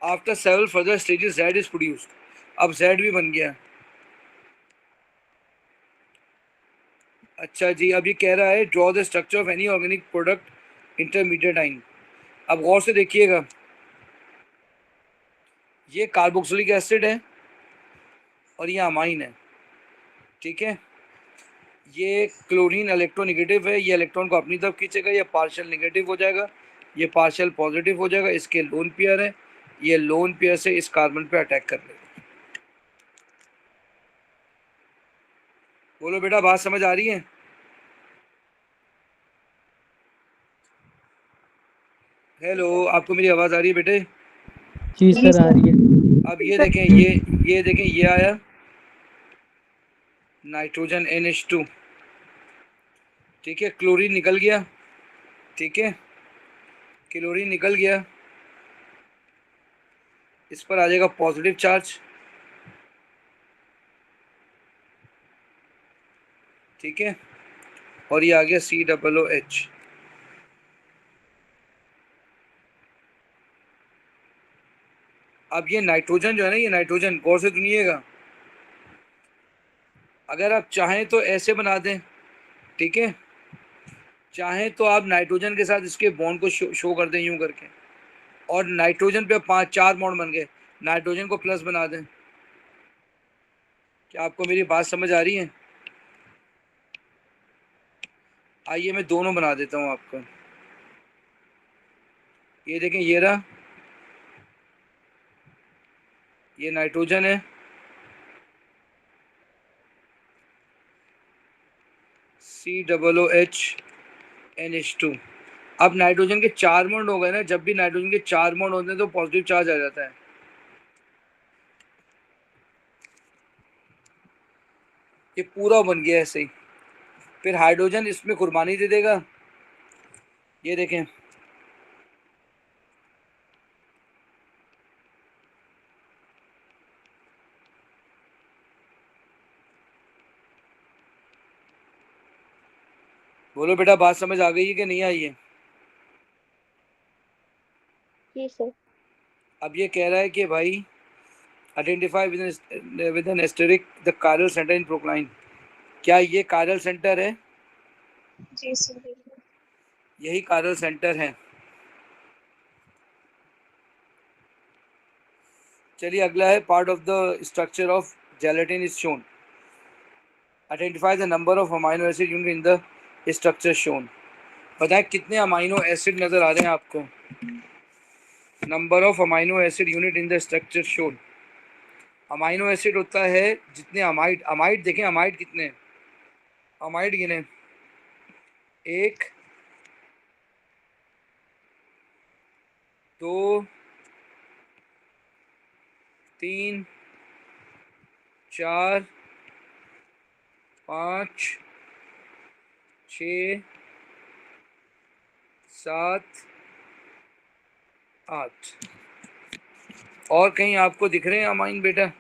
After several further stages Z is produced. अब Z भी बन गया। अच्छा जी, अब ये कह रहा है draw the structure of any organic product intermediate आइन। अब गौर से देखिएगा, ये कार्बोक्सिलिक एसिड है और ये अमाइन है, ठीक है। ये क्लोरीन इलेक्ट्रोनेगेटिव है, ये इलेक्ट्रॉन को अपनी तरफ खींचेगा, ये पार्शियल नेगेटिव हो जाएगा, ये पार्शियल पॉजिटिव हो जाएगा, इसके लोन पेयर है, ये लोन पेयर से इस कार्बन पे अटैक कर लेगा। बोलो बेटा बात समझ आ रही है। हेलो, आपको मेरी आवाज आ रही है बेटे। जी सर आ रही है। अब ये देखें, ये देखें, ये आया नाइट्रोजन NH2, ठीक है, क्लोरीन निकल गया, ठीक है, क्लोरीन निकल गया, इस पर आ जाएगा पॉजिटिव चार्ज, ठीक है, और ये आ गया COOH। अब ये नाइट्रोजन जो है ना, ये नाइट्रोजन गौर से सुनिएगा, अगर आप चाहें तो ऐसे बना दें, ठीक है, चाहें तो आप नाइट्रोजन के साथ इसके बॉन्ड को शो कर दें यूं करके, और नाइट्रोजन पे 4 बॉन्ड बन गए, नाइट्रोजन को प्लस बना दें। क्या आपको मेरी बात समझ आ रही है। आइए मैं दोनों बना देता हूं आपको। ये देखें, ये रहा, ये नाइट्रोजन है, COOH NH2। अब नाइट्रोजन के 4 बॉन्ड हो गए ना, जब भी नाइट्रोजन के 4 बॉन्ड होते हैं तो पॉजिटिव चार्ज आ जाता है। ये पूरा बन गया ऐसे ही, फिर हाइड्रोजन इसमें कुर्बानी दे देगा। ये देखें, बोलो बेटा बात समझ आ गई है कि नहीं आई है। जी सर। अब ये कह रहा है कि भाई identify with an asterisk the chiral centre in proline. क्या ये कायरल सेंटर है। जी सर। यही कायरल सेंटर है। चलिए अगला है part of the structure of gelatin is shown. Identify the number of amino acid unit in the structure shown. बताएं कितने अमाइनो एसिड नजर आ रहे हैं आपको। Number of amino acid unit in the structure shown. Amino acid होता है जितने अमाइड, अमाइड देखें अमाइड कितने, अमाइड गिने, 1 2 3 4 5 6 7 8। और कहीं आपको दिख रहे हैं अमाइन बेटा?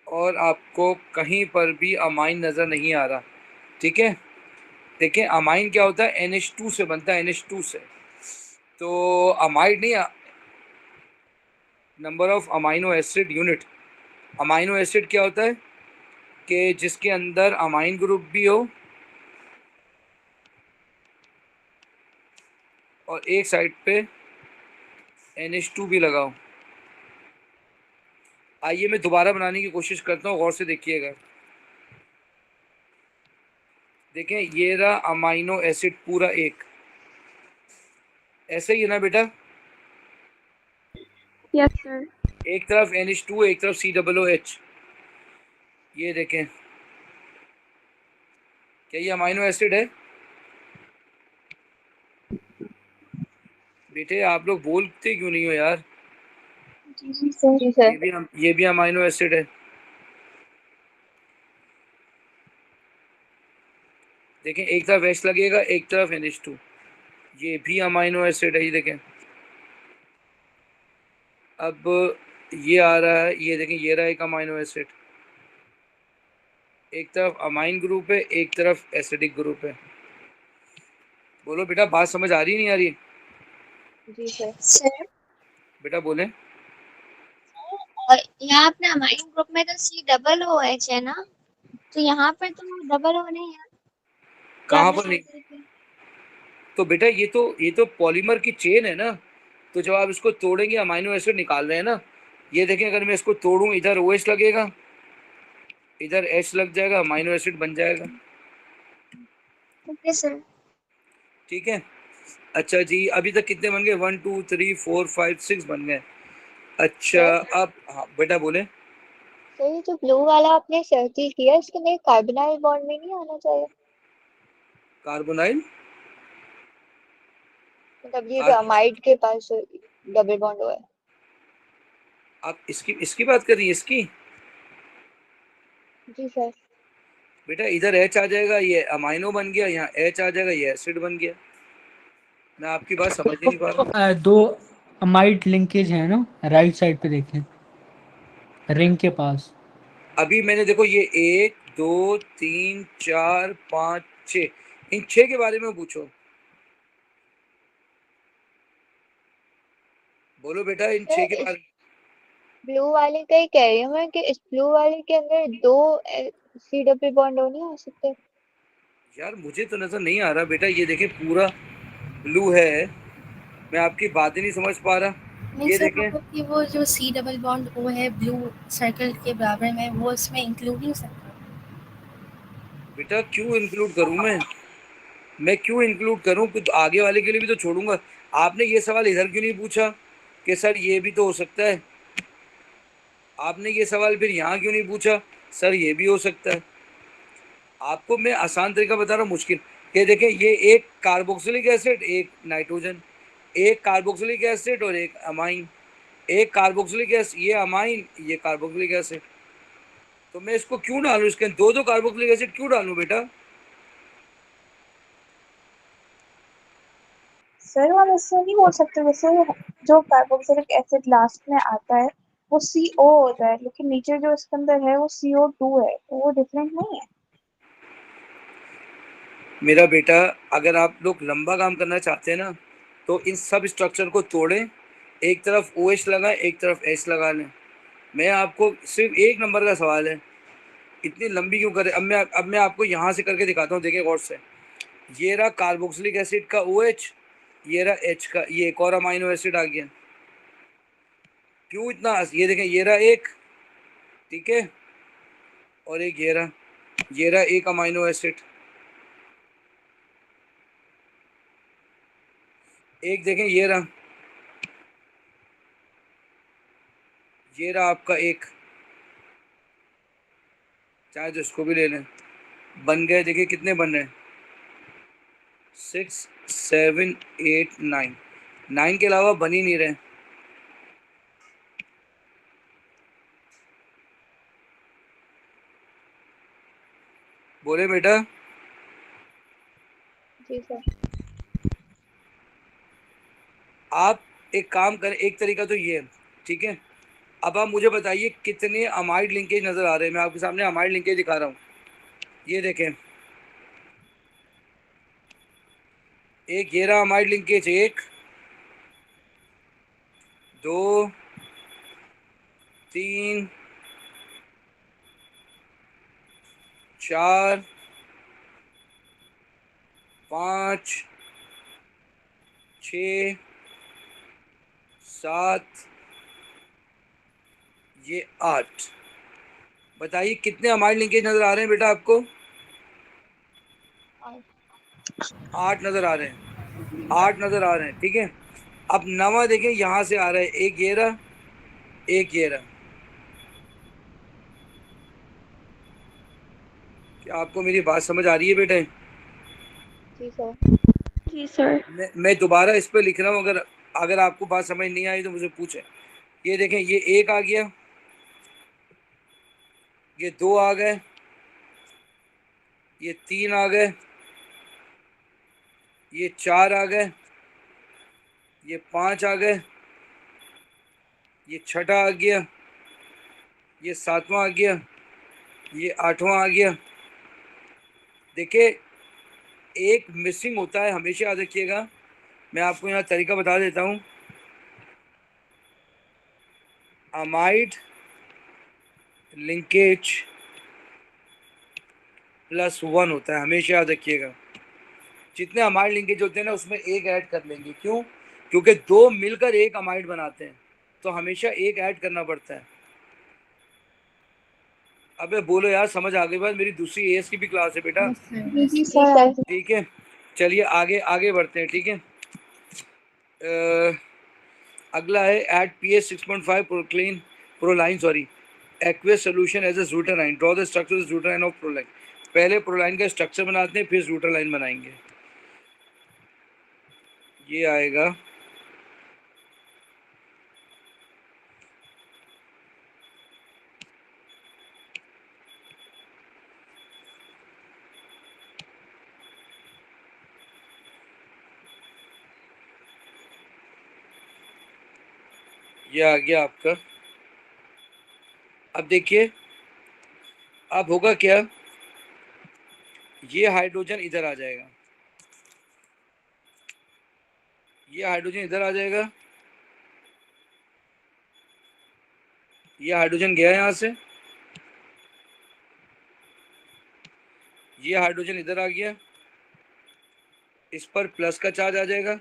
और आपको कहीं पर भी अमाइन नजर नहीं आ रहा, ठीक है। देखिए अमाइन क्या होता है, NH2 से बनता है, NH2 से। तो अमाइड नहीं, number of amino acid unit. Amino acid क्या होता है कि जिसके अंदर अमाइन ग्रुप भी हो और एक साइड पे NH2 भी लगाओ। आइए मैं दोबारा बनाने की कोशिश करता हूँ, गौर से देखिएगा। देखें ये रहा अमाइनो एसिड पूरा एक, ऐसे ही है ना बेटा? Yes, sir. एक तरफ NH2 एक तरफ COOH। ये देखें, क्या ये अमाइनो एसिड है? बेटे आप लोग बोलते क्यों नहीं हो यार? जी सर। ये भी अमाइनो एसिड है। देखें एक तरफ H लगेगा एक तरफ NH2, ये भी अमाइनो एसिड है। ये देखें, अब ये आ रहा है, ये देखें ये रहा एक अमाइनो एसिड, एक तरफ अमाइन ग्रुप है एक तरफ एसिडिक ग्रुप है। बोलो बेटा बात समझ आ रही नहीं आ रही? जी सर। सर, बेटा बोले। और यहाँ अपने अमाइन ग्रुप में तो COOH है ना, तो यहाँ पर तो डबल O नहीं है। कहाँ पर नहीं? तो बेटा ये तो पॉलीमर की चेन है ना, तो जब आप इसको तोड़ेंगे अमाइनो एसिड निकाल रहे हैं ना। ये देखें अगर मैं इसको तोड़ूं, इधर OH लगेगा इधर H लग जाएगा, अमाइनो एसिड बन जाएगा। Okay sir. ठीक है, अच्छा जी अभी तक कितने बन गए? 1 2 3 4 5 6 बन गए। अच्छा अब हाँ बेटा बोले। सर ये जो ब्लू वाला आपने सर्किल किया, इसके में कार्बोनाइल बॉन्ड में नहीं आना चाहिए? कार्बोनाइल मतलब ये जो अमाइड के पास डबल बॉन्ड हुआ है। आप इसकी बात कर रही हैं? इसकी जी सर। बेटा इधर H आ जाएगा, ये अमाइनो बन गया, यहाँ H आ जाएगा, ये एसिड बन गया। मैं आपकी बात समझ ही नहीं पा रहा। दो अमाइड लिंकेज है ना, राइट साइड पे देखें रिंग के पास। अभी मैंने देखो ये 1 2 3 4 5 6, इन 6 के बारे में पूछो। बोलो बेटा इन 6 के बारे में। ब्लू वाले का ही कह रही हूँ मैं कि इस ब्लू वाले के अंदर 2 CW बॉन्ड हो नहीं हो सकते? यार मुझे तो नजर नहीं आ रहा बेटा, ये देखें पूरा ब्लू है, मैं आपकी बात ही नहीं समझ पा रहा। नहीं ये सर, देखें मतलब कि वो जो C डबल बॉन्ड O है ब्लू सर्कल के बराबर में, वो इसमें इंक्लूड नहीं हो सकता? बेटा क्यों इंक्लूड करूं मैं क्यों इंक्लूड करूं? कुछ आगे वाले के लिए भी तो छोड़ूंगा। आपने ये सवाल इधर क्यों नहीं पूछा कि सर ये भी तो हो सकता है? आपने ये सवाल फिर यहाँ क्यों नहीं पूछा, सर ये भी हो सकता है? आपको मैं आसान तरीका बता रहा हूँ, मुश्किल। ये देखें ये एक कार्बोक्सिलिक एसिड एक नाइट्रोजन, एक कार्बोक्सिलिक एसिड और एक अमाइन, एक कार्बोक्सिलिक एसिड ये अमाइन ये कार्बोक्सिलिक एसिड। तो मैं इसको क्यों डालूं? इसके दो कार्बोक्सिलिक एसिड क्यों डालूं बेटा? सर हम इससे नहीं बोल सकते, वैसे जो कार्बोक्सिलिक एसिड लास्ट में आता है वो CO होता है, लेकिन नीचे जो इसके अंदर है वो CO2 है, तो वो डिफरेंट नहीं है। मेरा बेटा अगर आप लोग लंबा काम करना चाहते हैं ना, तो इन सब स्ट्रक्चर को तोड़ें, एक तरफ OH लगाएं एक तरफ H लगा लें। मैं आपको सिर्फ एक नंबर का सवाल है, इतनी लंबी क्यों करें? अब मैं आपको यहाँ से करके दिखाता हूँ, देखिए गौर से। ये रहा कार्बोक्सिलिक एसिड का OH, ये रहा H का, ये एक और अमाइनो एसिड आ गया। क्यों इतना? ये देखें ये रहा एक, ठीक है, और एक ये रहा एक अमाइनो एसिड। एक देखें, ये रहा आपका एक, चाहे तो इसको भी ले लें। बन गए, देखिए कितने बन रहे हैं, 6 7 8 9, 9 के अलावा बन ही नहीं रहे। बोले बेटा। जी सर। आप एक काम करें, एक तरीका तो ये है, ठीक है। अब आप मुझे बताइए कितने अमाइड लिंकेज नजर आ रहे हैं। मैं आपके सामने अमाइड लिंकेज दिखा रहा हूँ, ये देखें। एक ये रहा अमाइड लिंकेज, 1 2 3 4 5 6 7, ये 8। बताइए कितने अमाइड लिंकेज नजर आ रहे हैं बेटा आपको? 8 नजर आ रहे हैं, 8 नजर आ रहे हैं, ठीक है। अब नवा देखें, यहाँ से आ रहा है, एक ये रहा, एक ये रहा। क्या आपको मेरी बात समझ आ रही है बेटे? जी सर। जी सर। मैं दोबारा इस पर लिख रहा हूँ, अगर आपको बात समझ नहीं आई तो मुझे पूछें। ये देखें, ये 1 आ गया, ये 2 आ गए, ये 3 आ गए, ये 4 आ गए, ये 5 आ गए, ये 6ठा आ गया, ये 7वां आ गया, ये 8वां आ गया। देखिए एक मिसिंग होता है, हमेशा याद रखिएगा। मैं आपको यहाँ तरीका बता देता हूँ। अमाइड लिंकेज +1 होता है, हमेशा याद रखिएगा। जितने अमाइड लिंकेज होते हैं ना, उसमें एक ऐड कर लेंगे। क्यों? क्योंकि 2 मिलकर एक अमाइड बनाते हैं, तो हमेशा एक ऐड करना पड़ता है। अबे बोलो यार, समझ आ गई बात? मेरी दूसरी एएस की भी क्लास है बेटा, जी सर। ठीक है। चलिए आगे बढ़ते हैं, ठीक है। अगला है at pH 6.5 proline aqueous solution as a zwitterion, draw the structure zwitterion of proline. पहले प्रोलाइन का स्ट्रक्चर बनाते हैं, फिर ज़्यूटराइन बनाएंगे। ये आएगा ये आ गया आपका। अब देखिए, अब होगा क्या, ये हाइड्रोजन इधर आ जाएगा, ये हाइड्रोजन इधर आ जाएगा, ये हाइड्रोजन गया यहाँ से, ये हाइड्रोजन इधर आ गया, इस पर प्लस का चार्ज आ जाएगा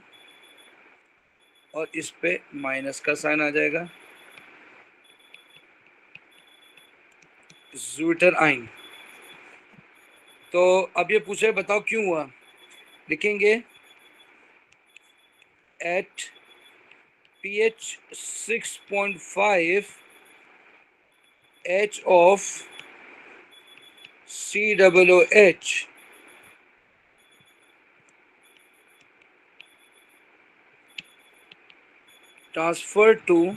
और इस पे माइनस का साइन आ जाएगा, ज़्यूटराइन। तो अब ये पूछे बताओ क्यों हुआ। लिखेंगे eight pH 6.5 H of COOH transferred to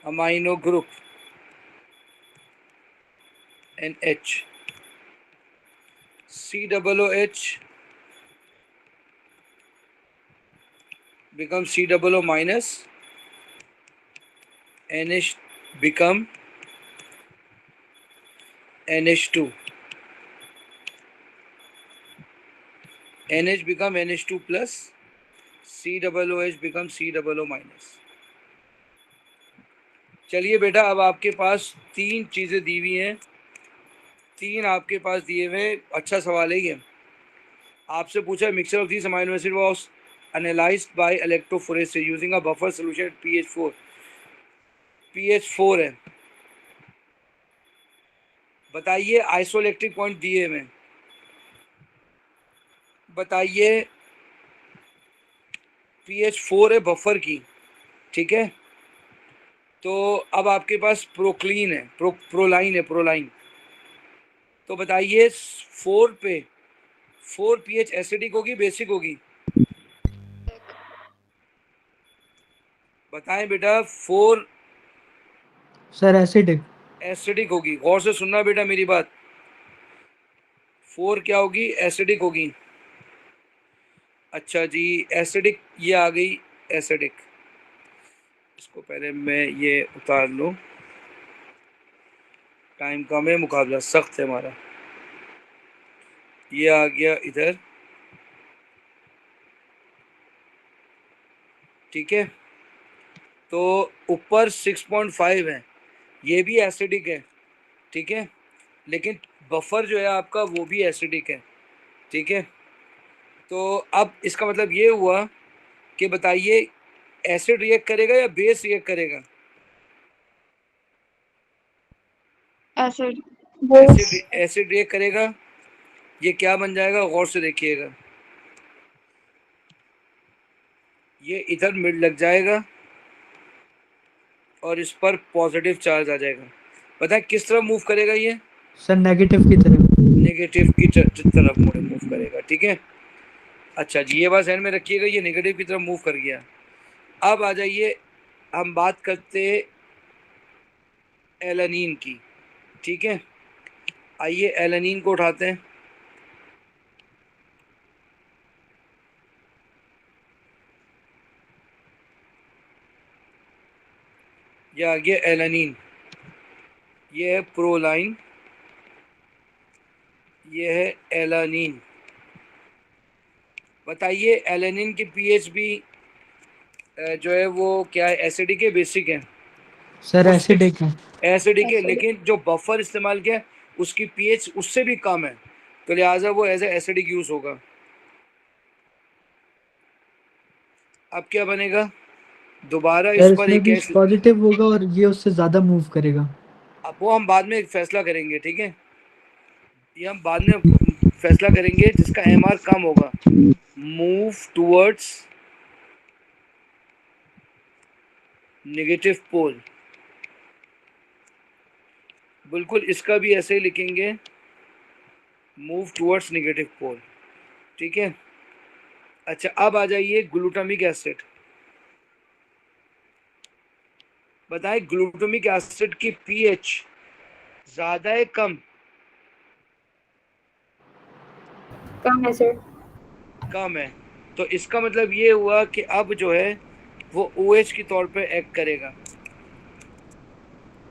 amino group NH, COOH becomes COO minus, NH become NH2, NH become NH2 plus, COOH become COO minus। चलिए बेटा, अब आपके पास 3 चीज़ें दी हुई हैं, 3 आपके पास दिए हुए। अच्छा सवाल है ये। आपसे पूछा mixture of this amino acid was analysed by electrophoresis using a buffer solution at pH 4। pH 4 है। बताइए आइसोइलेक्ट्रिक पॉइंट दिए हुए, बताइए pH 4 है बफर की, ठीक है। तो अब आपके पास प्रोक्लीन है, प्रोलाइन है, प्रोलाइन। तो बताइए 4 पे 4 pH एसिडिक होगी बेसिक होगी? बताएं बेटा। 4 सर एसिडिक। एसिडिक होगी। गौर से सुनना बेटा मेरी बात। 4 क्या होगी? एसिडिक होगी। अच्छा जी, एसिडिक ये आ गई एसिडिक। इसको पहले मैं ये उतार लूँ, टाइम कम है, मुकाबला सख्त है हमारा। ये आ गया इधर, ठीक है। तो ऊपर 6.5 है, ये भी एसिडिक है, ठीक है। लेकिन बफर जो है आपका वो भी एसिडिक है, ठीक है। तो अब इसका मतलब ये हुआ कि बताइए एसिड रिएक्ट करेगा या बेस रिएक्ट करेगा? Acid, base. एसिड रिएक्ट करेगा। ये क्या बन जाएगा? गौर से देखिएगा, ये इधर मिड लग जाएगा और इस पर पॉजिटिव चार्ज आ जाएगा। पता किस तरफ मूव करेगा ये? सर नेगेटिव की तरफ। नेगेटिव की तरफ मूव करेगा, ठीक है। अच्छा जी, ये बात ध्यान में रखिएगा, ये नेगेटिव की तरफ मूव कर गया। अब आ जाइए, हम बात करते एलानीन की, ठीक है। आइए एलानीन को उठाते हैं। ये आ गया एलानीन, ये है प्रोलाइन, ये है एलानीन। बताइए एलानीन की पीएच भी जो है वो क्या है? एसिडिक है बेसिक है? सर एसिडिक है। एसिडिक है, लेकिन जो बफर इस्तेमाल किया उसकी पीएच उससे भी कम है, तो लिहाजा वो एज ए एसिडिक यूज होगा। अब क्या बनेगा? दोबारा इस सर पर इसमें एक भी पॉजिटिव होगा और ये उससे ज्यादा मूव करेगा। अब वो हम बाद में फैसला करेंगे, ठीक है। ये हम बाद में फैसला करेंगे, जिसका एमआर कम होगा। मूव टुवर्ड्स नेगेटिव पोल, बिल्कुल इसका भी ऐसे ही लिखेंगे, मूव टुवर्ड्स नेगेटिव पोल, ठीक है। अच्छा, अब आ जाइए ग्लूटामिक एसिड। बताएं ग्लूटामिक एसिड की पीएच ज्यादा है कम? कम है सर। कम है। तो इसका मतलब ये हुआ कि अब जो है वो OH के तौर पे एक्ट करेगा।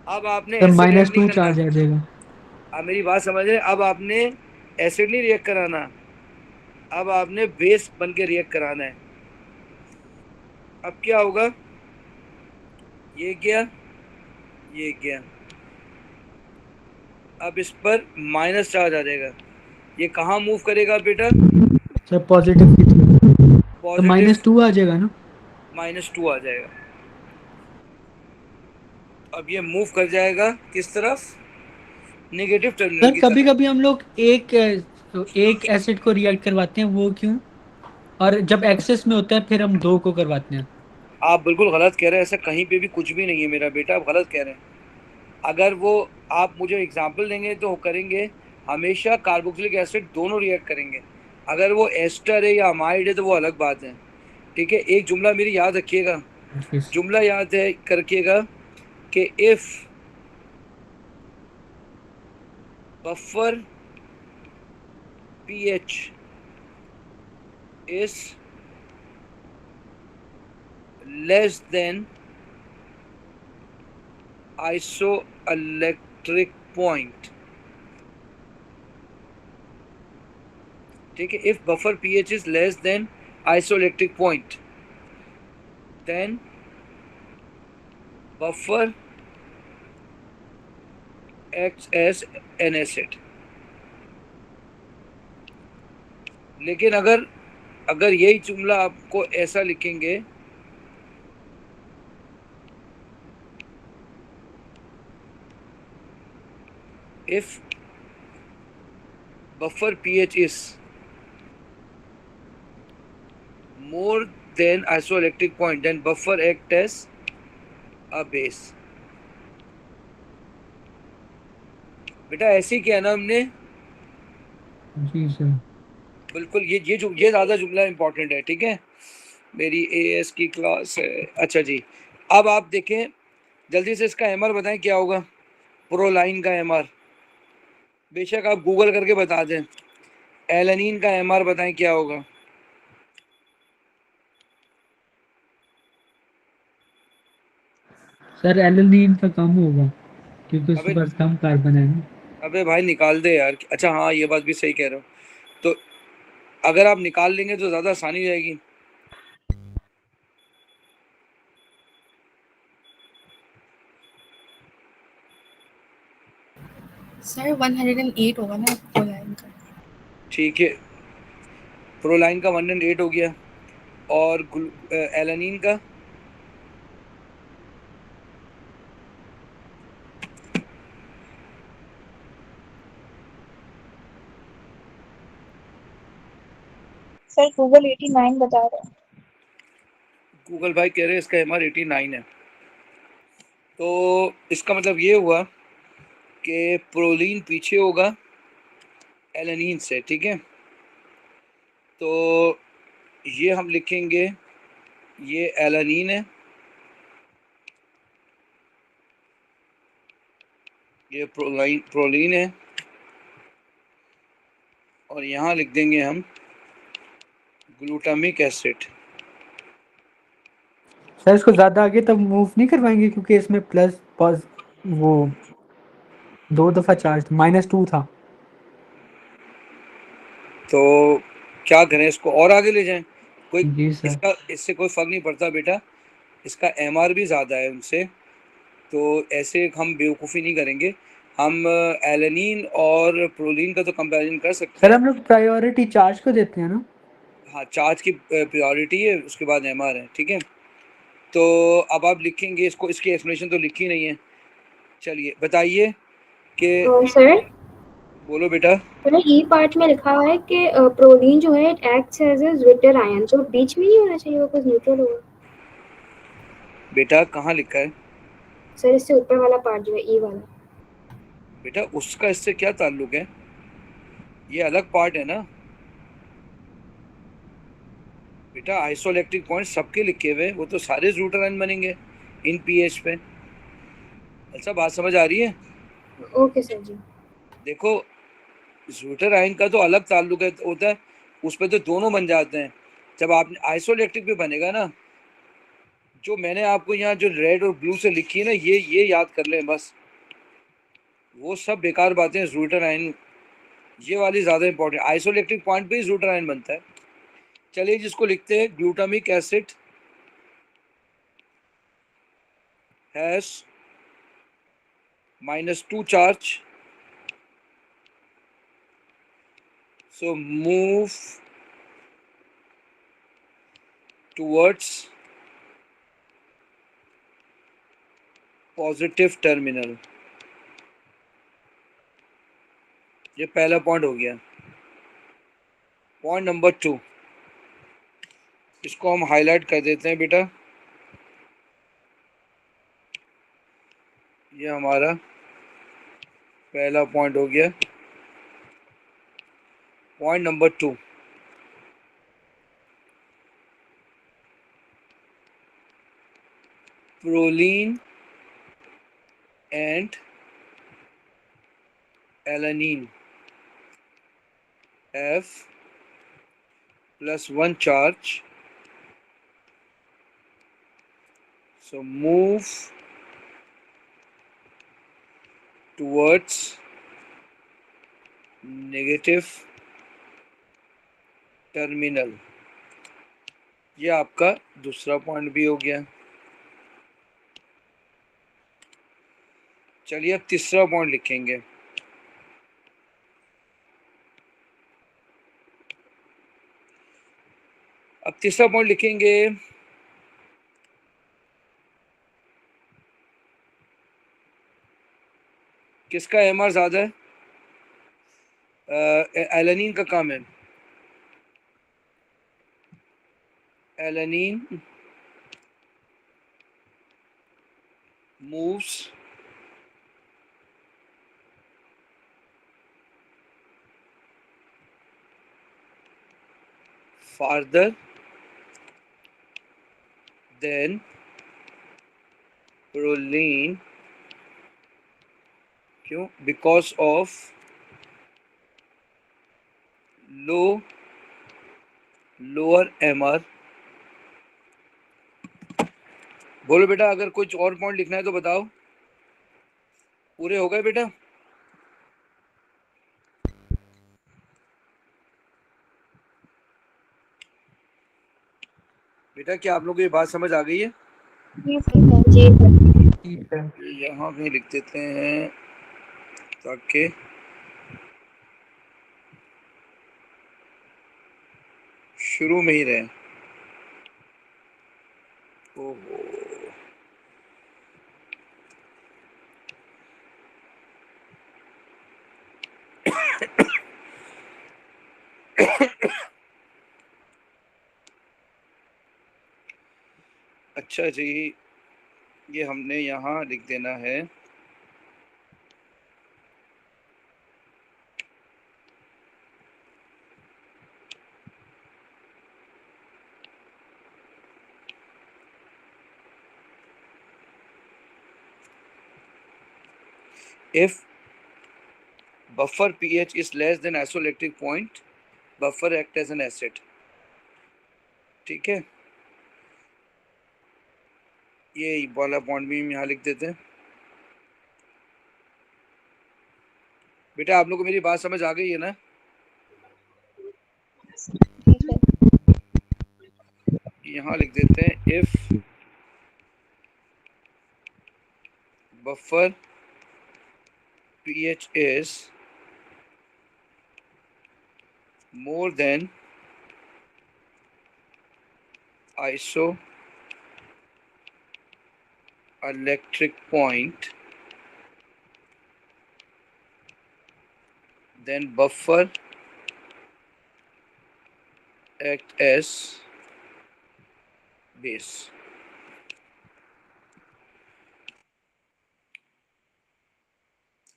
अब आपने सर एसिड रिएक्ट नहीं -2 करना। चार्ज आ जाएगा। अब मेरी बात समझ रहे? अब आपने एसिड नहीं रिएक्ट कराना, अब आपने बेस बन के रिएक्ट कराना है। अब क्या होगा? ये गया, ये गया। अब इस पर माइनस चार्ज आ जाएगा। ये कहाँ मूव करेगा बेटा? सर पॉजिटिव की तरफ। तो पॉजिटिव, -2 आ जाएगा ना? -2 आ जाएगा। अब ये मूव कर जाएगा किस तरफ? नेगेटिव टर्मिनल सर की कभी तरफ। कभी हम लोग एक एसिड को रिएक्ट करवाते हैं, वो क्यों? और जब एक्सेस में होता है फिर हम 2 को करवाते हैं। आप बिल्कुल गलत कह रहे हैं, ऐसा कहीं पे भी कुछ भी नहीं है मेरा बेटा, आप गलत कह रहे हैं। अगर वो आप मुझे एग्जांपल देंगे तो करेंगे। हमेशा कार्बोक्सिलिक एसिड दोनों रिएक्ट करेंगे। अगर वो एस्टर है या अमाइड है तो वो अलग बात है, ठीक है। एक जुमला मेरी याद रखिएगा, जुमला याद है रखिएगा कि if buffer pH is less than isoelectric point, ठीक है। if buffer pH is less than isoelectric point, then buffer acts as an acid। लेकिन अगर अगर यही जुमला आपको ऐसा लिखेंगे, if buffer pH is more than isoelectric point, then buffer act as a base. बेटा ऐसे ही किया ना हमने, जी सर। बिल्कुल। ये ज्यादा जुमला इंपॉर्टेंट है, ठीक है। मेरी एएस की क्लास है। अच्छा जी, अब आप देखें जल्दी से, इसका एमआर बताएं क्या होगा, प्रोलाइन का एमआर। बेशक आप गूगल करके बता दें। एलेनिन का एमआर बताएं क्या होगा। सर एल्यूमिनियम का कम होगा क्योंकि उसके अबे पास कम कार्बन है ना। अबे भाई निकाल दे यार। अच्छा हाँ, ये बात भी सही कह रहे हो। तो अगर आप निकाल लेंगे तो ज़्यादा आसानी हो जाएगी। सर 108 होगा ना प्रोलाइन का। ठीक है, प्रोलाइन का 108 हो गया, और एलेनिन का सर गूगल 89 बता रहे हैं। गूगल भाई कह रहे हैं इसका एमआर 89 है। तो इसका मतलब ये हुआ कि प्रोलीन पीछे होगा एलेनिन से, ठीक है। तो ये हम लिखेंगे, ये एलेनिन है, ये प्रोलीन है, और यहाँ लिख देंगे हम ग्लूटामिक एसिड। सर इसको ज्यादा आगे तक मूव नहीं करवाएंगे क्योंकि इसमें प्लस वो 2 दफा चार्ज -2 था। तो क्या करें, इसको और आगे ले जाएं? कोई जी सर। इससे कोई फर्क नहीं पड़ता बेटा, इसका एमआर भी ज़्यादा है उनसे। तो ऐसे हम बेवकूफ़ी नहीं करेंगे। हम एलेनिन और प्रोलीन का तो कंपैरिजन कर सकते सर हैं। हम लोग प्रायोरिटी चार्ज को देते हैं ना। हाँ, चार्ज की प्रायोरिटी है, उसके बाद एमआर है, ठीक है। तो अब आप लिखेंगे इसको, इसकी एक्सप्लेनेशन तो लिखी नहीं है। चलिए बताइए कि, सर बोलो बेटा। मैंने ई पार्ट में लिखा हुआ है कि प्रोलीन जो है it acts as a zwitter ion, जो बीच में नहीं होना चाहिए, वो कुछ न्यूट्रल होगा। बेटा कहाँ लिखा है? सर इससे ऊपर वाला पार्ट जो है ई वाला। बेटा उसका इससे क्या ताल्लुक है, ये अलग पार्ट है ना। बेटा आइसोइलेक्ट्रिक पॉइंट सबके लिखे हुए, वो तो सारे ज़्विटर आयन बनेंगे इन पीएच पे। अच्छा बात समझ आ रही है? ओके सर जी। देखो ज़्विटर आयन का तो अलग ताल्लुक होता है, उस पर तो दोनों बन जाते हैं। जब आपने आइसोइलेक्ट्रिक पे बनेगा ना, जो मैंने आपको यहाँ जो रेड और ब्लू से लिखी है ना, ये याद कर लें बस। वो सब बेकार बातें हैं। ज़्विटर आयन ये वाली ज़्यादा इंपॉर्टेंट, आइसोइलेक्ट्रिक पॉइंट पे ही ज़्विटर आयन बनता है। चलिए जिसको लिखते हैं, glutamic acid has -2 charge, so move towards positive terminal। ये पहला पॉइंट हो गया। पॉइंट नंबर 2, इसको हम हाईलाइट कर देते हैं बेटा। ये हमारा पहला पॉइंट हो गया। Point number 2, proline and alanine have +1 charge, so move towards negative terminal। ये आपका दूसरा पॉइंट भी हो गया। चलिए अब तीसरा पॉइंट लिखेंगे। अब तीसरा पॉइंट लिखेंगे, किसका एमआर ज़्यादा है? एलेनिन का कम है। alanine moves farther than proline. क्यों? Because of lower MR. बोलो बेटा, अगर कुछ और पॉइंट लिखना है तो बताओ। पूरे हो गए बेटा? बेटा क्या आप लोगों को ये बात समझ आ गई है? यहाँ भी लिख देते हैं ताकि शुरू में ही रहे। ओहो, अच्छा जी, ये हमने यहाँ लिख देना है if buffer pH is less than isoelectric point, buffer act as an acid. ठीक है, ये वाला पॉइंट भी हम यहाँ लिख देते हैं। बेटा आप लोग को मेरी बात समझ आ गई है ना? यहाँ लिख देते हैं if buffer pH is more than isoelectric point, then buffer act as base.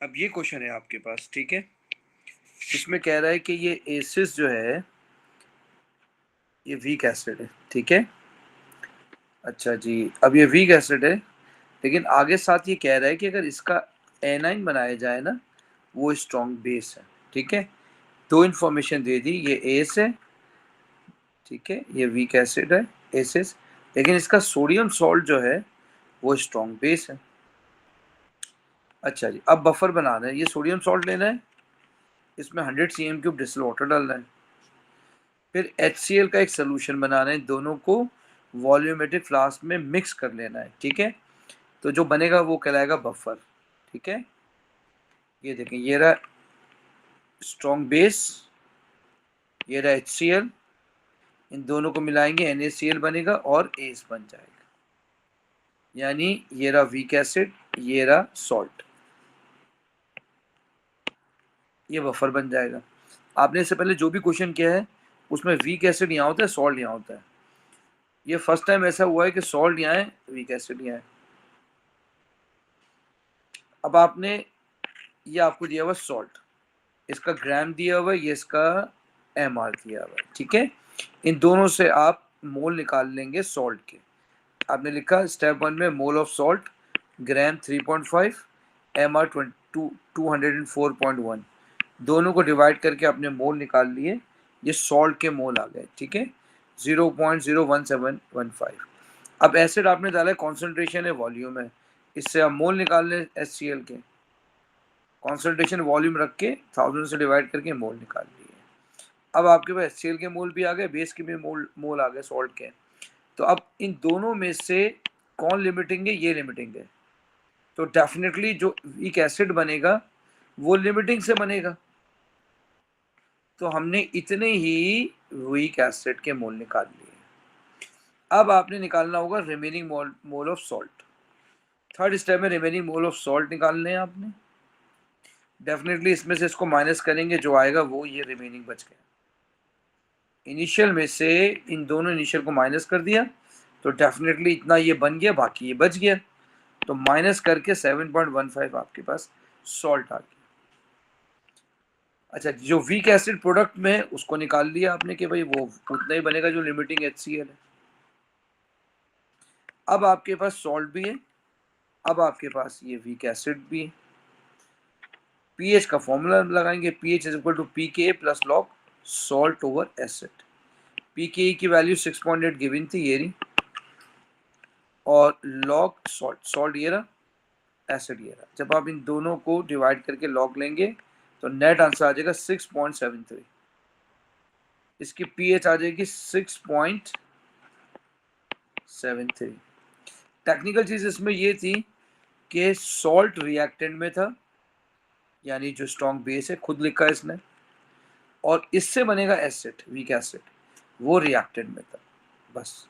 अब ये क्वेश्चन है आपके पास, ठीक है? इसमें कह रहा है कि ये एसिस जो है ये वीक एसिड है, ठीक है? अच्छा जी, अब ये वीक एसिड है, लेकिन आगे साथ ये कह रहा है कि अगर इसका एनाइन बनाया जाए ना, वो स्ट्रॉन्ग बेस है, ठीक है? दो इन्फॉर्मेशन दे दी, ये एस है, ठीक है, ये वीक एसिड है एसिस, लेकिन इसका सोडियम सॉल्ट जो है वो स्ट्रॉन्ग बेस है। अच्छा जी, अब बफर बनाना है, ये सोडियम सॉल्ट लेना है, इसमें 100 cm³ डिस्टिल वाटर डालना है, फिर HCl का एक सोल्यूशन बनाना है, दोनों को वॉल्यूमेट्रिक फ्लास्क में मिक्स कर लेना है, ठीक है? तो जो बनेगा वो कहलाएगा बफर, ठीक है? ये देखें, ये रहा स्ट्रॉन्ग बेस, ये रहा HCl, इन दोनों को मिलाएंगे NaCl बनेगा और एस बन जाएगा, यानी ये रहा वीक एसिड, ये रहा सॉल्ट, ये बफर बन जाएगा। आपने इससे पहले जो भी क्वेश्चन किया है उसमें वीक एसिड यहाँ होता है, सॉल्ट यहाँ होता है। ये फर्स्ट टाइम ऐसा हुआ है कि सॉल्ट यहाँ है, वीक एसिड यहाँ है। अब आपने, ये आपको दिया हुआ सॉल्ट, इसका ग्राम दिया हुआ है, ये इसका MR दिया हुआ है, ठीक है? इन दोनों से आप मोल निकाल लेंगे सॉल्ट के। आपने लिखा स्टेप 1 में mole of salt gram 3.5, MR 204.1, दोनों को डिवाइड करके आपने मोल निकाल लिए, ये सॉल्ट के मोल आ गए, ठीक है? 0.01715। अब एसिड आपने डाला है, कॉन्सेंट्रेशन है, वॉल्यूम है, इससे आप मोल निकाल लें HCl के, कॉन्सेंट्रेशन वॉल्यूम रख के 1000 से डिवाइड करके मोल निकाल लिए। अब आपके पास HCl के मोल भी आ गए, बेस के भी मोल आ गए सॉल्ट के। तो अब इन दोनों में से कौन लिमिटिंग है? ये लिमिटिंग है, तो डेफिनेटली जो वीक एसिड बनेगा वो लिमिटिंग से बनेगा। तो हमने इतने ही वीक एसिड के मोल निकाल लिए। अब आपने निकालना होगा remaining mole of salt. Third step में रिमेनिंग मोल ऑफ सॉल्ट निकालने हैं आपने। डेफिनेटली इसमें से इसको माइनस करेंगे, जो आएगा वो ये रिमेनिंग बच गया। इनिशियल में से इन दोनों इनिशियल को माइनस कर दिया तो डेफिनेटली इतना ये बन गया, बाकी ये बच गया। तो माइनस करके 7.15 आपके पास सॉल्ट आ गया। अच्छा, जो वीक एसिड प्रोडक्ट में है उसको निकाल लिया आपने कि भाई वो उतना ही बनेगा जो लिमिटिंग HCl है। अब आपके पास सॉल्ट भी है, अब आपके पास ये वीक एसिड भी है। pH का फॉर्मूला लगाएंगे, pH is equal to pKa plus log salt over acid. pKa की वैल्यू 6.8 गिवन थी, ये रही, और log सॉल्ट ये रहा, एसिड ये रहा। जब आप इन दोनों को डिवाइड करके log लेंगे तो नेट आंसर आ जाएगा 6.73। इसकी pH आ जाएगी 6.73। टेक्निकल चीज इसमें ये थी कि सॉल्ट रिएक्टेंट में था, यानी जो स्ट्रॉन्ग बेस है खुद लिखा है इसने, और इससे बनेगा एसिड, वीक एसिड, वो रिएक्टेंट में था। बस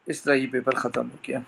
इस तरह ये पेपर खत्म हो गया।